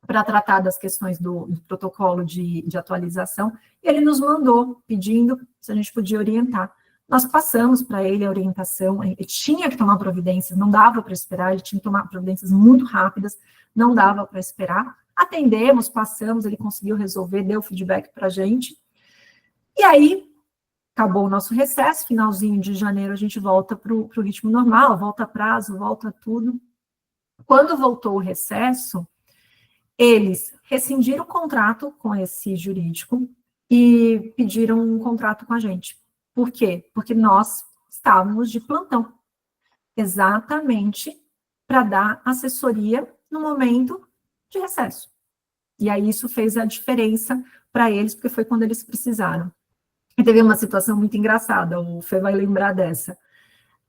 para tratar das questões do protocolo de atualização, e ele nos mandou pedindo se a gente podia orientar. Nós passamos para ele a orientação, ele tinha que tomar providências, não dava para esperar, ele tinha que tomar providências muito rápidas, não dava para esperar. Atendemos, passamos, ele conseguiu resolver, deu feedback para a gente. E aí, acabou o nosso recesso, finalzinho de janeiro a gente volta para o ritmo normal, volta prazo, volta tudo. Quando voltou o recesso, eles rescindiram o contrato com esse jurídico e pediram um contrato com a gente. Por quê? Porque nós estávamos de plantão, exatamente para dar assessoria no momento de recesso. E aí isso fez a diferença para eles, porque foi quando eles precisaram. E teve uma situação muito engraçada, o Fê vai lembrar dessa.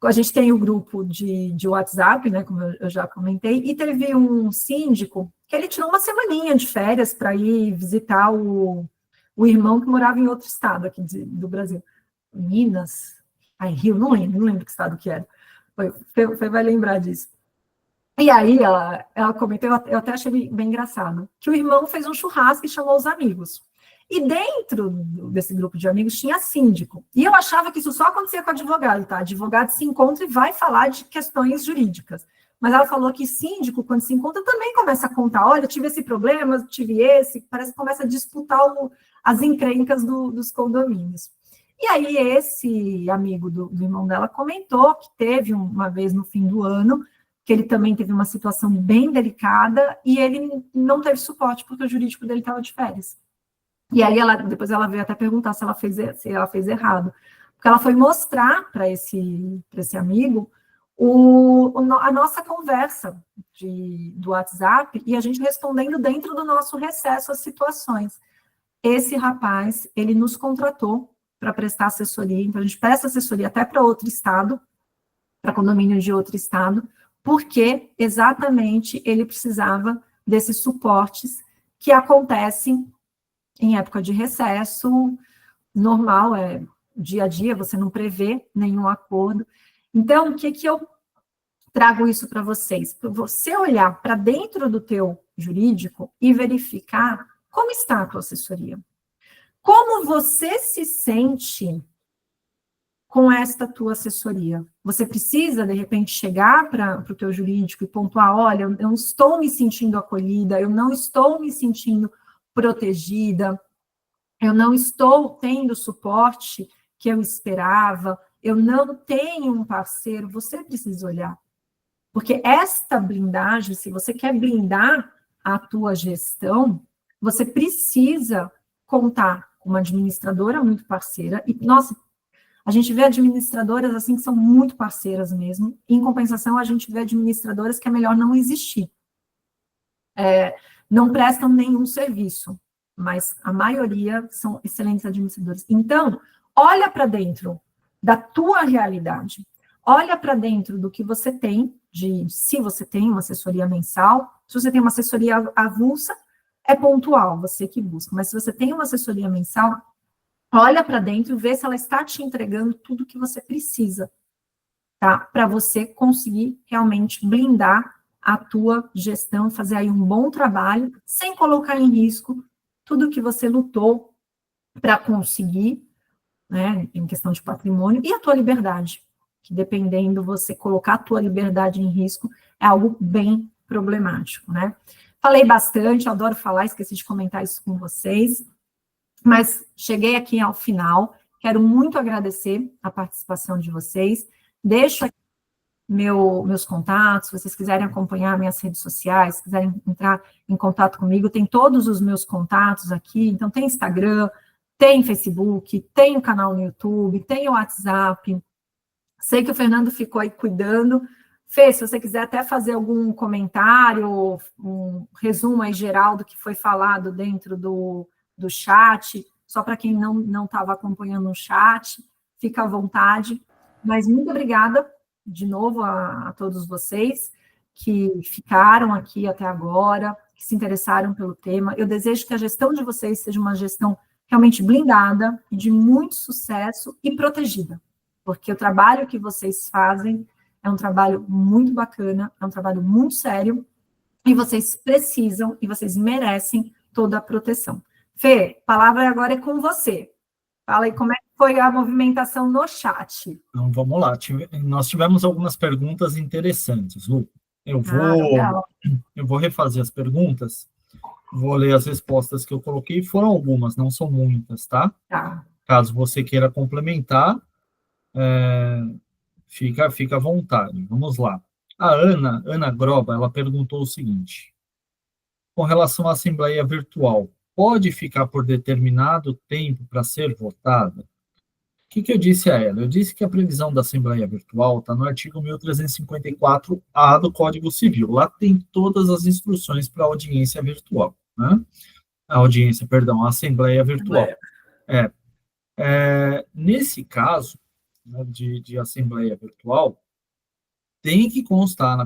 A gente tem o grupo de WhatsApp, né, como eu já comentei, e teve um síndico que ele tirou uma semaninha de férias para ir visitar o irmão que morava em outro estado aqui do Brasil. Minas, Rio, não lembro que estado que era. Foi vai lembrar disso. E aí ela comentou, eu até achei bem engraçado, que o irmão fez um churrasco e chamou os amigos. E dentro desse grupo de amigos tinha síndico. E eu achava que isso só acontecia com advogado, tá? Advogado se encontra e vai falar de questões jurídicas. Mas ela falou que síndico, quando se encontra, também começa a contar, olha, tive esse problema, tive esse, parece que começa a disputar as encrencas dos condomínios. E aí esse amigo do irmão dela comentou que teve uma vez no fim do ano, que ele também teve uma situação bem delicada e ele não teve suporte porque o jurídico dele estava de férias. E aí depois ela veio até perguntar se ela fez errado. Porque ela foi mostrar para esse amigo a nossa conversa do WhatsApp e a gente respondendo dentro do nosso recesso as situações. Esse rapaz, ele nos contratou para prestar assessoria, então a gente presta assessoria até para outro estado, para condomínio de outro estado, porque exatamente ele precisava desses suportes que acontecem em época de recesso, normal, dia a dia, você não prevê nenhum acordo. Então, o que eu trago isso para vocês? Para você olhar para dentro do teu jurídico e verificar como está a tua assessoria. Como você se sente com esta tua assessoria? Você precisa, de repente, chegar para o teu jurídico e pontuar, olha, eu não estou me sentindo acolhida, eu não estou me sentindo protegida, eu não estou tendo o suporte que eu esperava, eu não tenho um parceiro, você precisa olhar. Porque esta blindagem, se você quer blindar a tua gestão, você precisa contar com uma administradora muito parceira, e, nossa, a gente vê administradoras assim que são muito parceiras mesmo, em compensação a gente vê administradoras que é melhor não existir. Não prestam nenhum serviço, mas a maioria são excelentes administradores. Então, olha para dentro da tua realidade, olha para dentro do que você tem, se você tem uma assessoria mensal, se você tem uma assessoria avulsa, é pontual, você que busca, mas se você tem uma assessoria mensal, olha para dentro e vê se ela está te entregando tudo que você precisa, tá? Para você conseguir realmente blindar a tua gestão, fazer aí um bom trabalho, sem colocar em risco tudo que você lutou para conseguir, né, em questão de patrimônio, e a tua liberdade, que dependendo você colocar a tua liberdade em risco, é algo bem problemático, né? Falei bastante, adoro falar, esqueci de comentar isso com vocês, mas cheguei aqui ao final, quero muito agradecer a participação de vocês, deixo aqui meus contatos, se vocês quiserem acompanhar minhas redes sociais, quiserem entrar em contato comigo, tem todos os meus contatos aqui, então tem Instagram, tem Facebook, tem o canal no YouTube, tem o WhatsApp. Sei que o Fernando ficou aí cuidando. Fê, se você quiser até fazer algum comentário, um resumo aí geral do que foi falado dentro do chat, só para quem não estava acompanhando o chat, fica à vontade. Mas muito obrigada, de novo, a todos vocês que ficaram aqui até agora, que se interessaram pelo tema. Eu desejo que a gestão de vocês seja uma gestão realmente blindada e de muito sucesso e protegida, porque o trabalho que vocês fazem é um trabalho muito bacana, é um trabalho muito sério, e vocês precisam e vocês merecem toda a proteção. Fê, a palavra agora é com você. Fala aí como é que foi a movimentação no chat. Então, vamos lá. Nós tivemos algumas perguntas interessantes, Lu. Eu vou refazer as perguntas, vou ler as respostas que eu coloquei, foram algumas, não são muitas, tá? Tá. Caso você queira complementar, fica à vontade. Vamos lá. A Ana Groba, ela perguntou o seguinte: com relação à Assembleia Virtual, pode ficar por determinado tempo para ser votada? O que eu disse a ela? Eu disse que a previsão da Assembleia Virtual está no artigo 1354-A do Código Civil. Lá tem todas as instruções para a audiência virtual, né? A Assembleia Virtual. Nesse caso, né, de Assembleia Virtual, tem que constar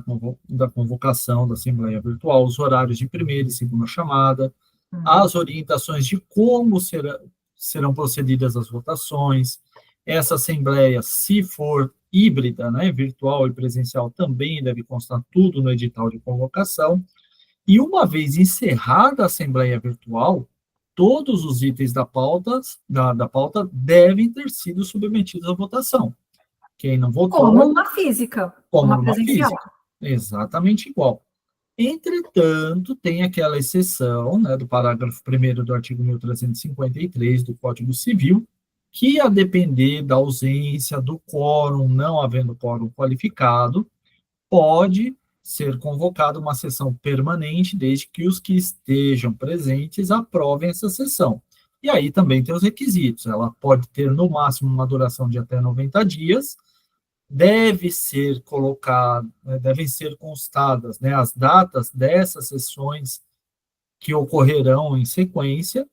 da convocação da Assembleia Virtual os horários de primeira e segunda chamada, as orientações de como serão procedidas as votações. Essa Assembleia, se for híbrida, né, virtual e presencial, também deve constar tudo no edital de convocação. E uma vez encerrada a Assembleia Virtual, todos os itens da pauta devem ter sido submetidos à votação. Quem não votou... Como uma física. Como uma física. Exatamente igual. Entretanto, tem aquela exceção, né, do parágrafo 1º do artigo 1353 do Código Civil, que, a depender da ausência do quórum, não havendo quórum qualificado, pode ser convocada uma sessão permanente, desde que os que estejam presentes aprovem essa sessão. E aí também tem os requisitos. Ela pode ter, no máximo, uma duração de até 90 dias, devem ser constadas, né, as datas dessas sessões que ocorrerão em sequência,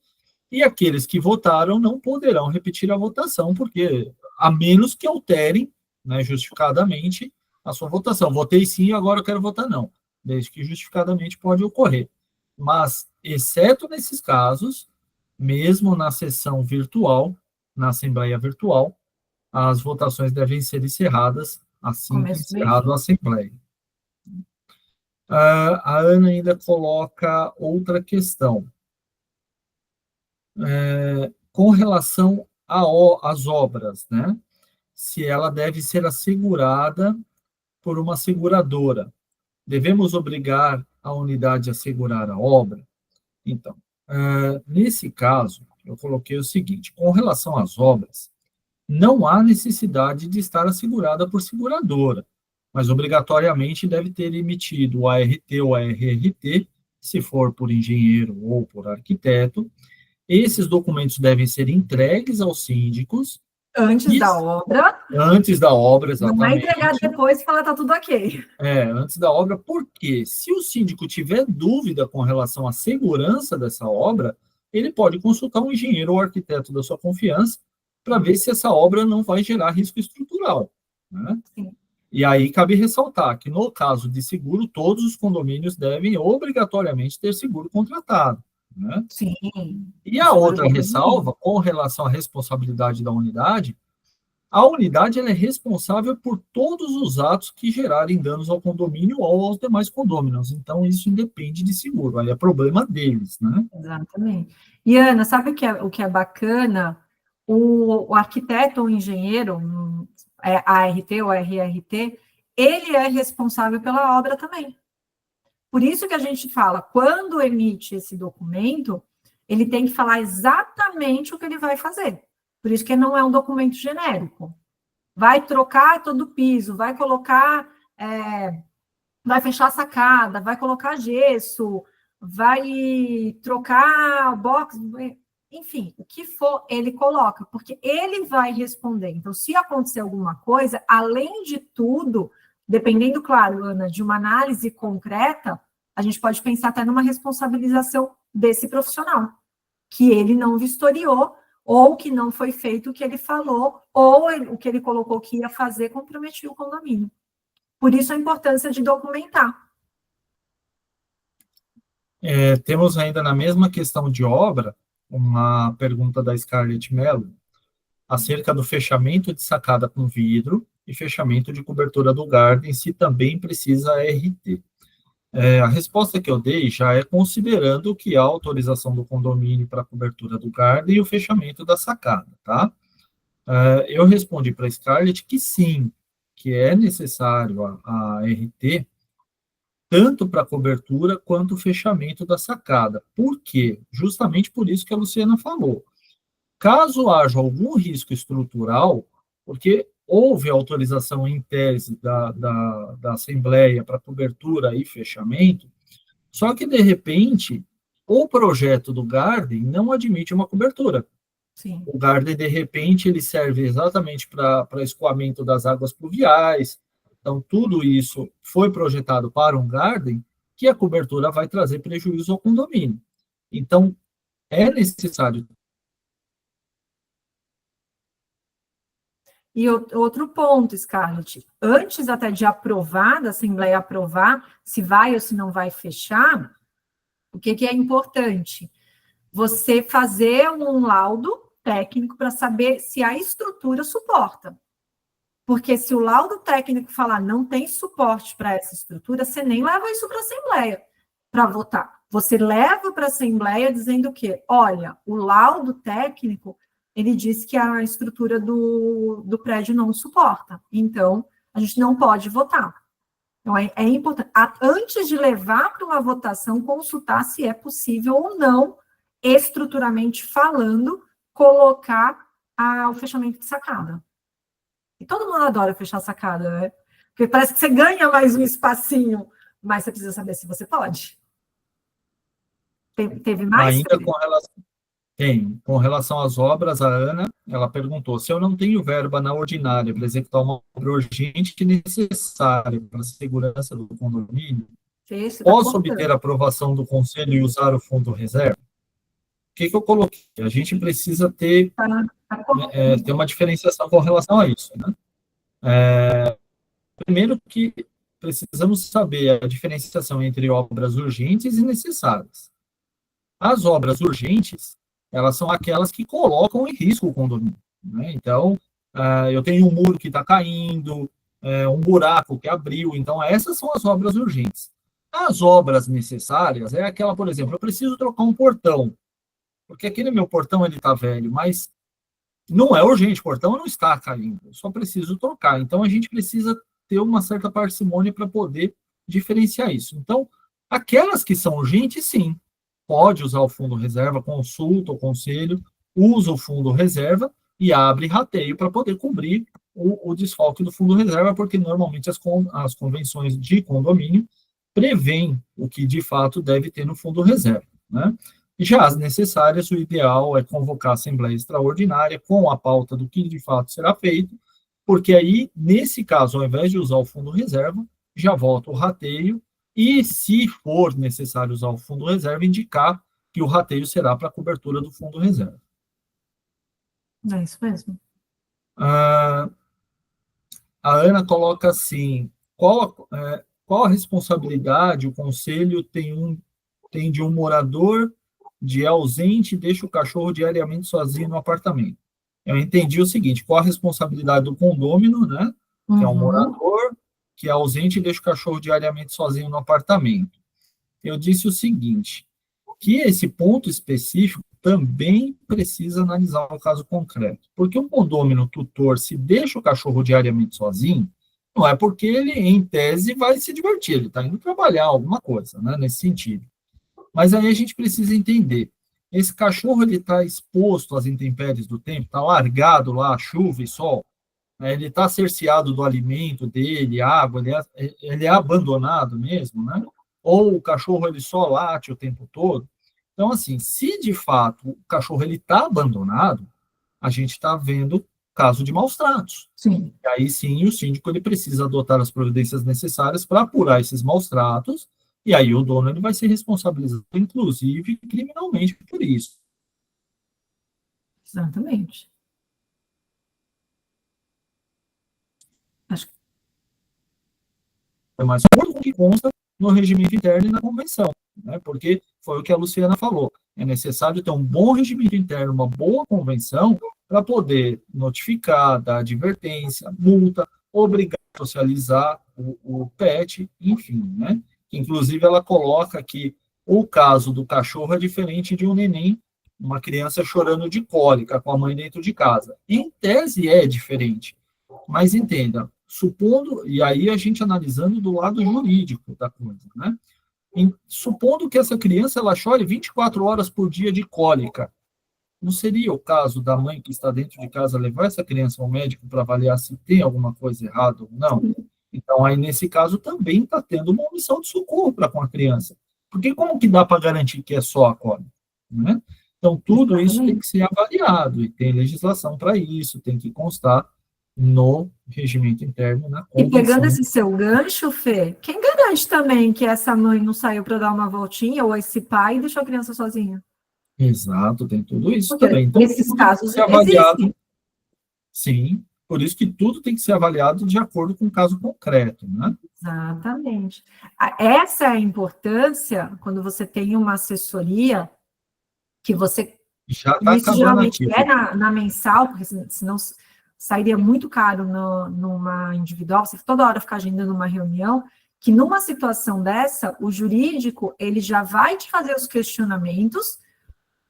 e aqueles que votaram não poderão repetir a votação, porque, a menos que alterem, né, justificadamente, a sua votação. Votei sim, agora eu quero votar não, desde que justificadamente pode ocorrer. Mas, exceto nesses casos, mesmo na sessão virtual, na Assembleia Virtual, as votações devem ser encerradas assim que encerrada a Assembleia. A Ana ainda coloca outra questão. Com relação às obras, né? Se ela deve ser assegurada por uma seguradora. Devemos obrigar a unidade a assegurar a obra? Então, nesse caso, eu coloquei o seguinte: com relação às obras, não há necessidade de estar assegurada por seguradora, mas obrigatoriamente deve ter emitido o ART ou ARRT, se for por engenheiro ou por arquiteto. Esses documentos devem ser entregues aos síndicos. Antes da obra. Antes da obra, exatamente. Não vai entregar depois e falar tá tudo ok. Antes da obra, porque se o síndico tiver dúvida com relação à segurança dessa obra, ele pode consultar um engenheiro ou arquiteto da sua confiança para ver se essa obra não vai gerar risco estrutural, né? Sim. E aí cabe ressaltar que, no caso de seguro, todos os condomínios devem obrigatoriamente ter seguro contratado, né? Sim. E a outra ressalva, com relação à responsabilidade da unidade, a unidade ela é responsável por todos os atos que gerarem danos ao condomínio ou aos demais condôminos. Então, isso independe de seguro, aí é problema deles, né? Exatamente. E, Ana, sabe o que é bacana? O arquiteto ou engenheiro, ART ou RRT, ele é responsável pela obra também. Por isso que a gente fala, quando emite esse documento, ele tem que falar exatamente o que ele vai fazer. Por isso que não é um documento genérico. Vai trocar todo o piso, vai colocar, vai fechar a sacada, vai colocar gesso, vai trocar box, enfim, o que for, ele coloca, porque ele vai responder. Então, se acontecer alguma coisa, além de tudo, dependendo, claro, Ana, de uma análise concreta, a gente pode pensar até numa responsabilização desse profissional, que ele não vistoriou, ou que não foi feito o que ele falou, ou o que ele colocou que ia fazer comprometia o condomínio. Por isso a importância de documentar. Temos ainda na mesma questão de obra, uma pergunta da Scarlett Mello, acerca do fechamento de sacada com vidro e fechamento de cobertura do garden, se também precisa RT. A resposta que eu dei já é considerando que há autorização do condomínio para a cobertura do garden e o fechamento da sacada, tá? Eu respondi para a Scarlett que sim, que é necessário a RT, tanto para a cobertura quanto o fechamento da sacada. Por quê? Justamente por isso que a Luciana falou. Caso haja algum risco estrutural, porque houve autorização em tese da Assembleia para cobertura e fechamento, só que, de repente, o projeto do Garden não admite uma cobertura. Sim. O Garden, de repente, ele serve exatamente para escoamento das águas pluviais. Então, tudo isso foi projetado para um Garden que a cobertura vai trazer prejuízo ao condomínio. Então, é necessário. E outro ponto, Scarlett, antes até de aprovar, da Assembleia aprovar, se vai ou se não vai fechar, o que é importante? Você fazer um laudo técnico para saber se a estrutura suporta. Porque se o laudo técnico falar não tem suporte para essa estrutura, você nem leva isso para a Assembleia para votar. Você leva para a Assembleia dizendo que, olha, o laudo técnico, ele diz que a estrutura do prédio não suporta. Então, a gente não pode votar. Então, é importante, antes de levar para uma votação, consultar se é possível ou não, estruturalmente falando, colocar o fechamento de sacada. E todo mundo adora fechar sacada, né? Porque parece que você ganha mais um espacinho, mas você precisa saber se você pode. Teve mais? Ainda com relação às obras, a Ana, ela perguntou, se eu não tenho verba na ordinária para executar uma obra urgente e necessária para a segurança do condomínio, posso obter a aprovação do conselho e usar o fundo reserva? O que eu coloquei? A gente precisa ter uma diferenciação com relação a isso, né? Primeiro que precisamos saber a diferenciação entre obras urgentes e necessárias. As obras urgentes, elas são aquelas que colocam em risco o condomínio, né? Então, eu tenho um muro que está caindo, um buraco que abriu, então essas são as obras urgentes. As obras necessárias é aquela, por exemplo, eu preciso trocar um portão, porque aquele meu portão ele está velho, mas não é urgente, o portão não está caindo, eu só preciso trocar. Então, a gente precisa ter uma certa parcimônia para poder diferenciar isso. Então, aquelas que são urgentes, sim, pode usar o fundo reserva, consulta o conselho, usa o fundo reserva e abre rateio para poder cobrir o desfalque do fundo reserva, porque normalmente as convenções de condomínio prevêem o que de fato deve ter no fundo reserva, né? Já as necessárias, o ideal é convocar a Assembleia Extraordinária com a pauta do que de fato será feito, porque aí, nesse caso, ao invés de usar o fundo reserva, já volta o rateio, e se for necessário usar o fundo reserva, indicar que o rateio será para a cobertura do fundo reserva. É isso mesmo. A Ana coloca assim, qual a responsabilidade o conselho tem de um morador de ausente e deixa o cachorro diariamente sozinho no apartamento. Eu entendi o seguinte, qual a responsabilidade do condômino, né, que é um morador, que é ausente e deixa o cachorro diariamente sozinho no apartamento. Eu disse o seguinte, que esse ponto específico também precisa analisar o caso concreto. Porque um condômino tutor, se deixa o cachorro diariamente sozinho, não é porque ele, em tese, vai se divertir, ele está indo trabalhar, alguma coisa, né, nesse sentido. Mas aí a gente precisa entender, esse cachorro ele está exposto às intempéries do tempo, está largado lá, chuva e sol, né, ele está cerceado do alimento dele, água, ele é abandonado mesmo, né? Ou o cachorro ele só late o tempo todo. Então, assim, se de fato o cachorro ele está abandonado, a gente está vendo caso de maus tratos. Sim. E aí sim o síndico ele precisa adotar as providências necessárias para apurar esses maus tratos, e aí o dono ele vai ser responsabilizado, inclusive criminalmente por isso. Exatamente. Acho que Mas o que consta no regimento interno e na convenção, né? Porque foi o que a Luciana falou. É necessário ter um bom regimento interno, uma boa convenção, para poder notificar, dar advertência, multa, obrigar a socializar o pet, enfim, né? Inclusive, ela coloca que o caso do cachorro é diferente de um neném, uma criança chorando de cólica com a mãe dentro de casa. Em tese é diferente, mas entenda, supondo, e aí a gente analisando do lado jurídico da coisa, né? Supondo que essa criança ela chore 24 horas por dia de cólica, não seria o caso da mãe que está dentro de casa levar essa criança ao médico para avaliar se tem alguma coisa errada ou não? Então, aí, nesse caso, também está tendo uma omissão de socorro para com a criança. Porque como que dá para garantir que é só a cólica? Né? Então, tudo isso tem que ser avaliado, e tem legislação para isso, tem que constar no regimento interno, na convenção. E pegando esse seu gancho, Fê, quem garante também que essa mãe não saiu para dar uma voltinha, ou esse pai deixou a criança sozinha? Exato, tem tudo isso Porque também. Então, esses casos ser avaliado, existem. sim, por isso que tudo tem que ser avaliado de acordo com o caso concreto, né? Exatamente. Essa é a importância quando você tem uma assessoria que você... Já está Isso acabando geralmente aqui. é na mensal, porque senão sairia muito caro numa individual, você toda hora ficar agendando uma reunião, que numa situação dessa, o jurídico, ele já vai te fazer os questionamentos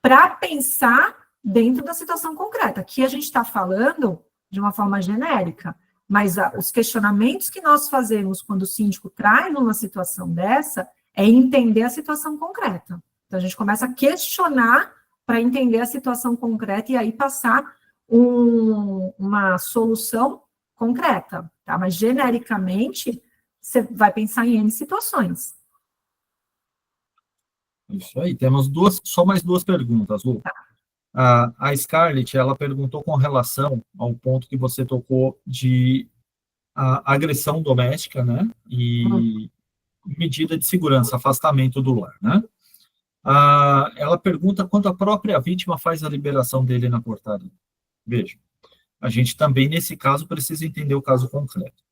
para pensar dentro da situação concreta. Aqui a gente está falando de uma forma genérica, mas os questionamentos que nós fazemos quando o síndico traz uma situação dessa é entender a situação concreta. Então, a gente começa a questionar para entender a situação concreta e aí passar uma solução concreta, tá? Mas, genericamente, você vai pensar em N situações. Isso aí, temos só mais duas perguntas, Lu. A Scarlett, ela perguntou com relação ao ponto que você tocou de agressão doméstica, né, e medida de segurança, afastamento do lar, né? Ela pergunta quando a própria vítima faz a liberação dele na portaria. Veja, a gente também, nesse caso, precisa entender o caso concreto.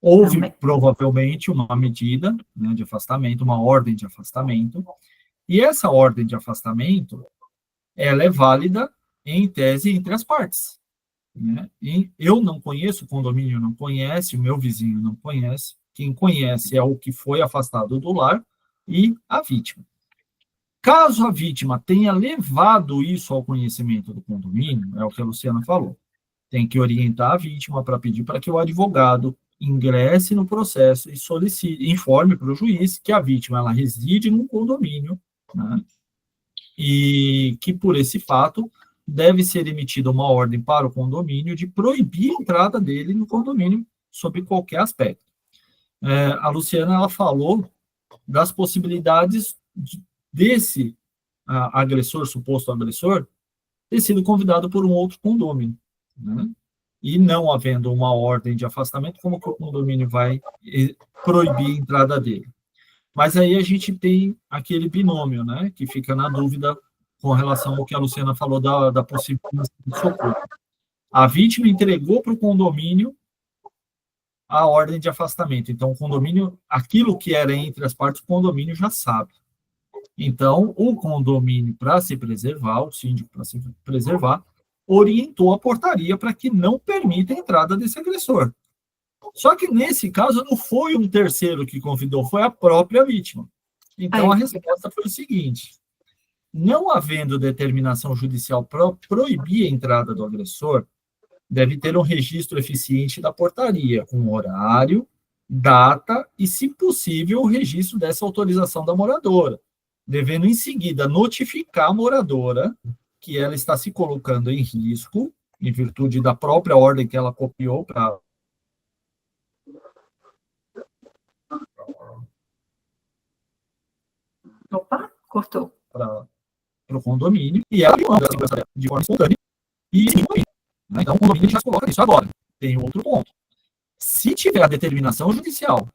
Houve, provavelmente, uma medida, né, de afastamento, uma ordem de afastamento, e essa ordem de afastamento, ela é válida, em tese, entre as partes. Né? E eu não conheço, o condomínio não conhece, o meu vizinho não conhece, quem conhece é o que foi afastado do lar e a vítima. Caso a vítima tenha levado isso ao conhecimento do condomínio, é o que a Luciana falou, tem que orientar a vítima para pedir para que o advogado ingresse no processo e solicite, informe para o juiz que a vítima ela reside no condomínio, né? E que, por esse fato, deve ser emitida uma ordem para o condomínio de proibir a entrada dele no condomínio sob qualquer aspecto. A Luciana ela falou das possibilidades desse agressor, suposto agressor, ter sido convidado por um outro condomínio, né? E não havendo uma ordem de afastamento, como que o condomínio vai proibir a entrada dele? Mas aí a gente tem aquele binômio, né, que fica na dúvida com relação ao que a Luciana falou da possibilidade de socorro. A vítima entregou para o condomínio a ordem de afastamento. Então, o condomínio, aquilo que era entre as partes, o condomínio já sabe. Então, o condomínio, para se preservar, o síndico, para se preservar, orientou a portaria para que não permita a entrada desse agressor. Só que, nesse caso, não foi um terceiro que convidou, foi a própria vítima. Então, a resposta foi o seguinte: não havendo determinação judicial para proibir a entrada do agressor, deve ter um registro eficiente da portaria, com horário, data e, se possível, o registro dessa autorização da moradora, devendo, em seguida, notificar a moradora que ela está se colocando em risco, em virtude da própria ordem que ela copiou para... Opa, cortou. Para o condomínio, e ela manda de forma espontânea, e né? Então o condomínio já se coloca nisso. Agora, tem outro ponto. Se tiver a determinação judicial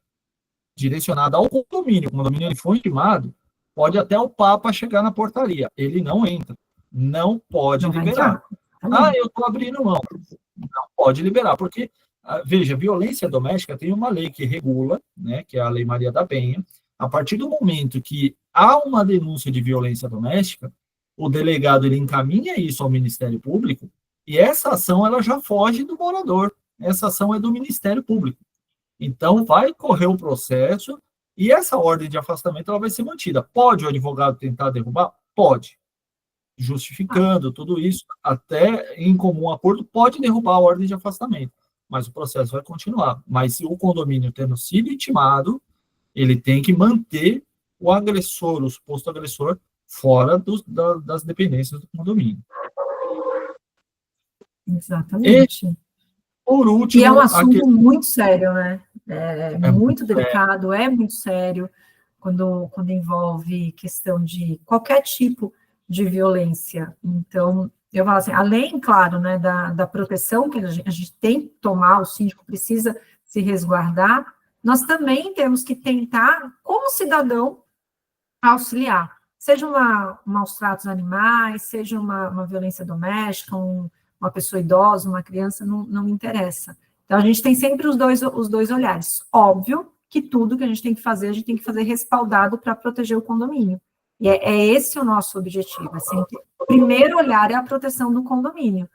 direcionada ao condomínio, o condomínio ele foi intimado, pode até o Papa chegar na portaria, ele não entra, não pode liberar. Eu estou abrindo mão. Não pode liberar, porque, veja, violência doméstica tem uma lei que regula, né, que é a Lei Maria da Penha. A partir do momento que há uma denúncia de violência doméstica, o delegado ele encaminha isso ao Ministério Público, e essa ação ela já foge do morador. Essa ação é do Ministério Público. Então, vai correr o processo e essa ordem de afastamento ela vai ser mantida. Pode o advogado tentar derrubar? Pode. Justificando tudo isso, até em comum acordo, pode derrubar a ordem de afastamento. Mas o processo vai continuar. Mas se o condomínio tendo sido intimado, ele tem que manter o agressor, o suposto agressor, fora das dependências do condomínio. Exatamente. E, por último... E é um assunto muito sério, né? É muito delicado, é muito sério, quando envolve questão de qualquer tipo de violência. Então, eu falo assim, além, claro, né, da proteção que a gente tem que tomar, o síndico precisa se resguardar, nós também temos que tentar, como cidadão, auxiliar. Seja maus tratos animais, seja uma violência doméstica, uma pessoa idosa, uma criança, não interessa. Então, a gente tem sempre os dois olhares. Óbvio que tudo que a gente tem que fazer, a gente tem que fazer respaldado para proteger o condomínio. E é esse o nosso objetivo. É sempre, o primeiro olhar é a proteção do condomínio.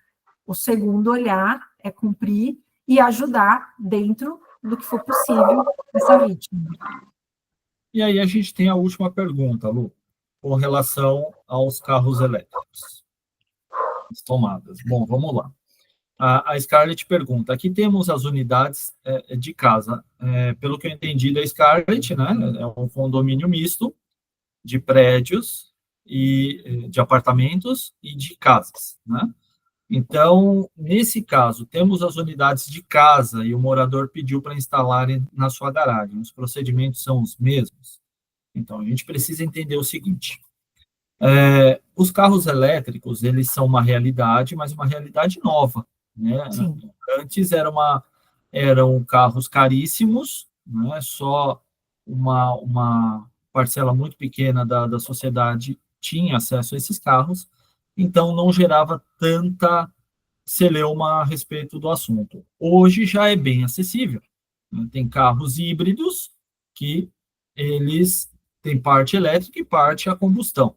O segundo olhar é cumprir e ajudar dentro do que for possível essa vítima. E aí a gente tem a última pergunta, Lu, com relação aos carros elétricos. As tomadas. Bom, vamos lá. A Scarlett pergunta, aqui temos as unidades de casa. Pelo que eu entendi da Scarlett, né, é um condomínio misto de prédios, e de apartamentos e de casas, né? Então, nesse caso, temos as unidades de casa e o morador pediu para instalarem na sua garagem. Os procedimentos são os mesmos? Então, a gente precisa entender o seguinte. Os carros elétricos, eles são uma realidade, mas uma realidade nova, né? Sim. Antes eram carros caríssimos, né? Só uma parcela muito pequena da sociedade tinha acesso a esses carros, então não gerava tanta celeuma a respeito do assunto. Hoje já é bem acessível, né? Tem carros híbridos que eles têm parte elétrica e parte a combustão.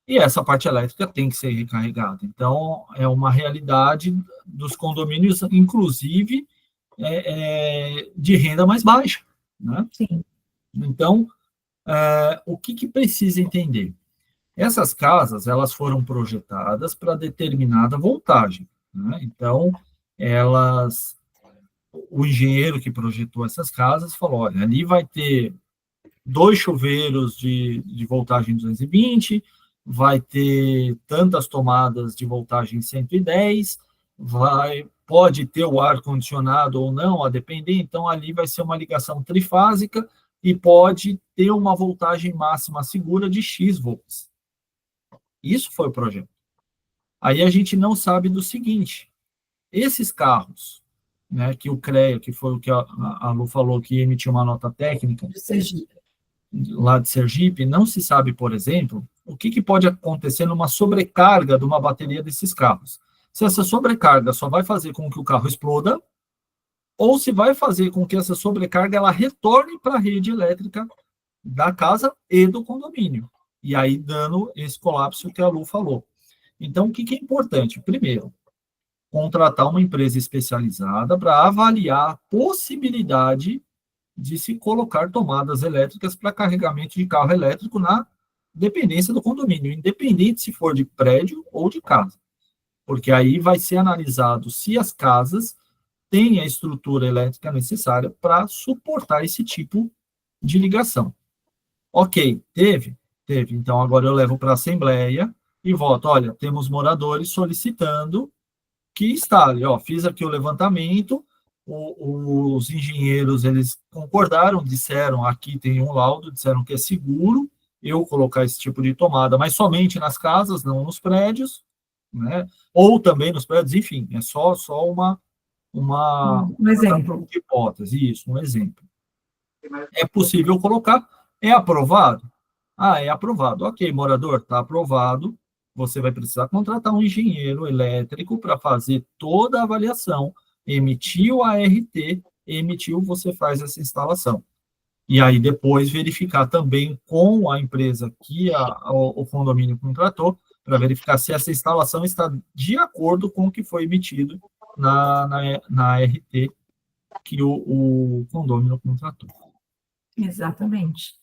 E essa parte elétrica tem que ser recarregada. Então, é uma realidade dos condomínios, inclusive, de renda mais baixa, né? Sim. Então, o que precisa entender? Essas casas, elas foram projetadas para determinada voltagem, né? Então, o engenheiro que projetou essas casas falou, olha, ali vai ter 2 chuveiros de voltagem 220, vai ter tantas tomadas de voltagem 110, pode ter o ar-condicionado ou não, a depender, então ali vai ser uma ligação trifásica e pode ter uma voltagem máxima segura de X volts. Isso foi o projeto. Aí a gente não sabe do seguinte, esses carros, né, que o CREA, que foi o que a Lu falou, que emitiu uma nota técnica, lá de Sergipe, não se sabe, por exemplo, o que pode acontecer numa sobrecarga de uma bateria desses carros. Se essa sobrecarga só vai fazer com que o carro exploda, ou se vai fazer com que essa sobrecarga ela retorne para a rede elétrica da casa e do condomínio. e aí dando esse colapso que a Lu falou. Então, o que é importante? Primeiro, contratar uma empresa especializada para avaliar a possibilidade de se colocar tomadas elétricas para carregamento de carro elétrico na dependência do condomínio, independente se for de prédio ou de casa, porque aí vai ser analisado se as casas têm a estrutura elétrica necessária para suportar esse tipo de ligação. Ok, teve? Teve. Então, agora eu levo para a Assembleia e voto. Olha, temos moradores solicitando que instale. Ó, fiz aqui o levantamento, os engenheiros, eles concordaram, disseram, aqui tem um laudo, disseram que é seguro eu colocar esse tipo de tomada, mas somente nas casas, não nos prédios, né? Ou também nos prédios, enfim, é só Um exemplo. hipótese, isso, um exemplo. É possível colocar, é aprovado? Ah, é aprovado. Ok, morador, está aprovado. Você vai precisar contratar um engenheiro elétrico para fazer toda a avaliação, emitir o ART, emitiu, você faz essa instalação. E aí depois verificar também com a empresa que o condomínio contratou, para verificar se essa instalação está de acordo com o que foi emitido na ART que o condomínio contratou. Exatamente.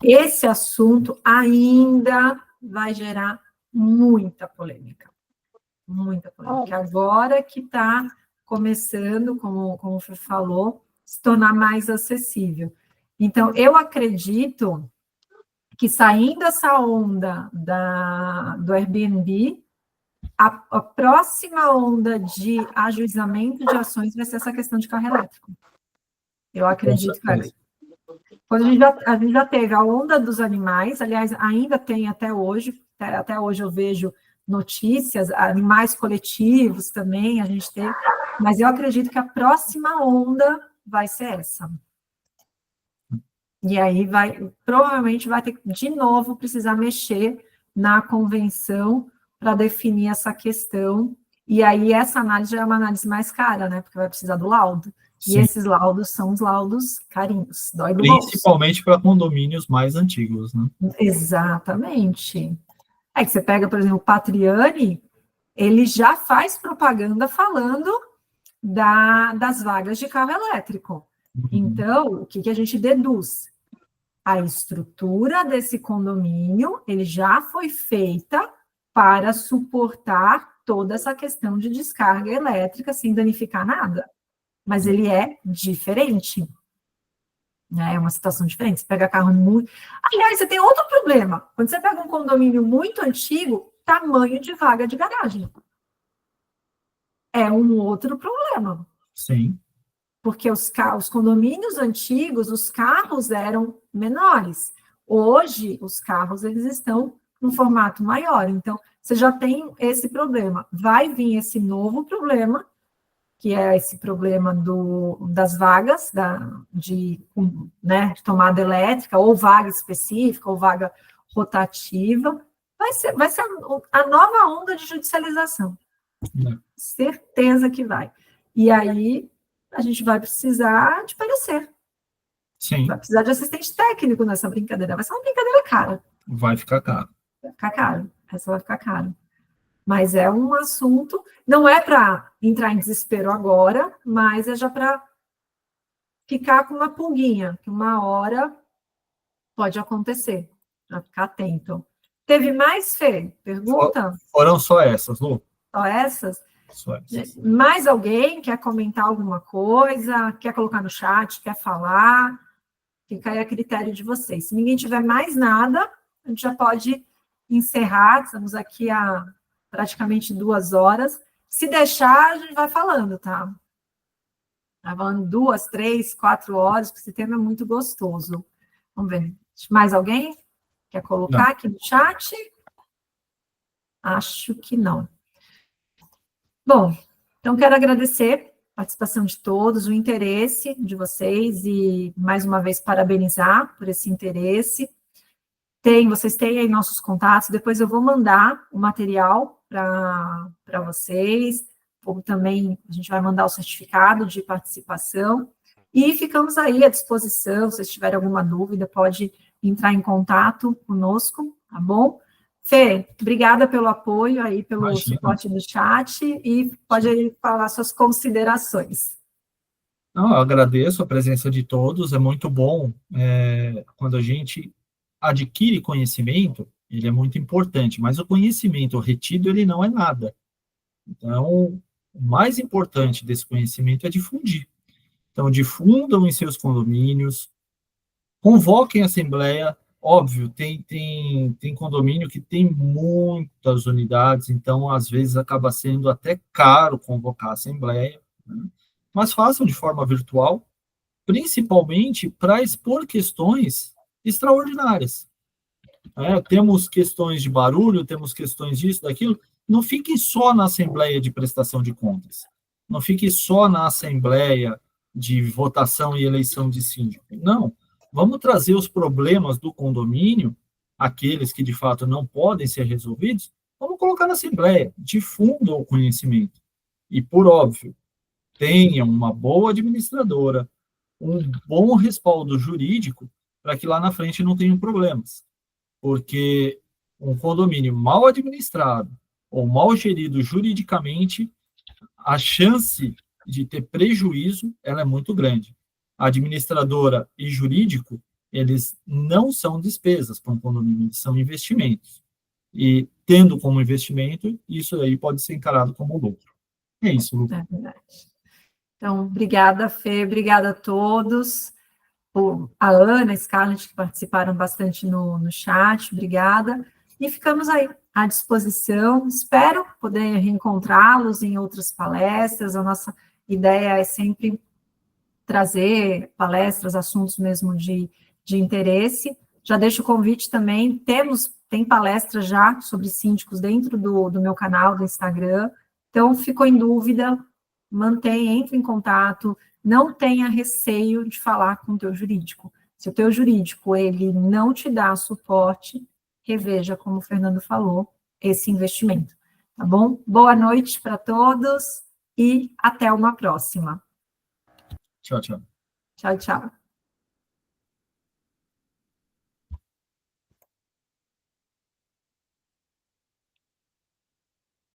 Esse assunto ainda vai gerar muita polêmica. Muita polêmica. Agora que está começando, como o Fê falou, se tornar mais acessível. Então, eu acredito que saindo essa onda do Airbnb, a próxima onda de ajuizamento de ações vai ser essa questão de carro elétrico. Eu acredito que vai. Quando a gente já teve a onda dos animais, aliás, ainda tem até hoje eu vejo notícias, animais coletivos também, a gente tem, mas eu acredito que a próxima onda vai ser essa. E aí provavelmente vai ter que, de novo, precisar mexer na convenção para definir essa questão, e aí essa análise já é uma análise mais cara, né, porque vai precisar do laudo. Sim. E esses laudos são os laudos carinhos, dói no bolso. Principalmente para condomínios mais antigos, né? Exatamente. É que você pega, por exemplo, o Patriani, ele já faz propaganda falando das vagas de carro elétrico. Então, o que a gente deduz? A estrutura desse condomínio, ele já foi feita para suportar toda essa questão de descarga elétrica sem danificar nada. Mas ele é diferente. É uma situação diferente. Você pega carro muito... Aliás, você tem outro problema. Quando você pega um condomínio muito antigo, tamanho de vaga de garagem. É um outro problema. Sim. Porque os condomínios antigos, os carros eram menores. Hoje, os carros eles estão num formato maior. Então, você já tem esse problema. Vai vir esse novo problema, que é esse problema das vagas, de tomada elétrica, ou vaga específica, ou vaga rotativa. Vai ser a nova onda de judicialização. Certeza que vai. E aí, a gente vai precisar de parecer. Sim. Vai precisar de assistente técnico nessa brincadeira. Vai ser uma brincadeira cara. Vai ficar caro. Vai ficar caro. Essa vai ficar caro. Mas é um assunto, não é para entrar em desespero agora, mas é já para ficar com uma pulguinha, que uma hora pode acontecer, para ficar atento. Teve mais, Fê? Pergunta? Foram só essas, Lu? Só essas? Só essas. Mais alguém quer comentar alguma coisa? Quer colocar no chat? Quer falar? Fica aí a critério de vocês. Se ninguém tiver mais nada, a gente já pode encerrar. Estamos aqui há praticamente 2 horas. Se deixar, a gente vai falando, tá? Vai falando 2, 3, 4 horas, porque esse tema é muito gostoso. Vamos ver. Mais alguém quer colocar aqui no chat? Acho que não. Bom, então quero agradecer a participação de todos, o interesse de vocês e, mais uma vez, parabenizar por esse interesse. Vocês têm aí nossos contatos, depois eu vou mandar o material para vocês, ou também a gente vai mandar o certificado de participação, e ficamos aí à disposição, se vocês tiverem alguma dúvida, pode entrar em contato conosco, tá bom? Fê, obrigada pelo apoio aí, pelo Imagina. suporte do chat, e pode aí falar suas considerações. Não, eu agradeço a presença de todos, é muito bom quando a gente adquire conhecimento, ele é muito importante, mas o conhecimento retido, ele não é nada. Então, o mais importante desse conhecimento é difundir. Então, difundam em seus condomínios, convoquem a assembleia. Óbvio, tem condomínio que tem muitas unidades, então, às vezes, acaba sendo até caro convocar a assembleia, né? Mas façam de forma virtual, principalmente para expor questões extraordinárias. Temos questões de barulho, temos questões disso, daquilo. Não fique só na assembleia de prestação de contas. Não fique só na assembleia de votação e eleição de síndico. Não. Vamos trazer os problemas do condomínio, aqueles que de fato não podem ser resolvidos, vamos colocar na assembleia. Difundam o conhecimento. E, por óbvio, tenham uma boa administradora, um bom respaldo jurídico, para que lá na frente não tenham problemas. Porque um condomínio mal administrado ou mal gerido juridicamente, a chance de ter prejuízo, ela é muito grande. A administradora e jurídico, eles não são despesas para um condomínio, eles são investimentos. E tendo como investimento, isso aí pode ser encarado como lucro. É isso, Lu. É verdade. Então, obrigada, Fê, obrigada a todos. A Ana, a Scarlett, que participaram bastante no chat, obrigada. E ficamos aí à disposição. Espero poder reencontrá-los em outras palestras. A nossa ideia é sempre trazer palestras, assuntos mesmo de interesse. Já deixo o convite também, tem palestras já sobre síndicos dentro do meu canal do Instagram. Então, ficou em dúvida, entre em contato, não tenha receio de falar com o teu jurídico. Se o teu jurídico ele não te dá suporte, reveja, como o Fernando falou, esse investimento. Tá bom? Boa noite para todos e até uma próxima. Tchau, tchau. Tchau, tchau.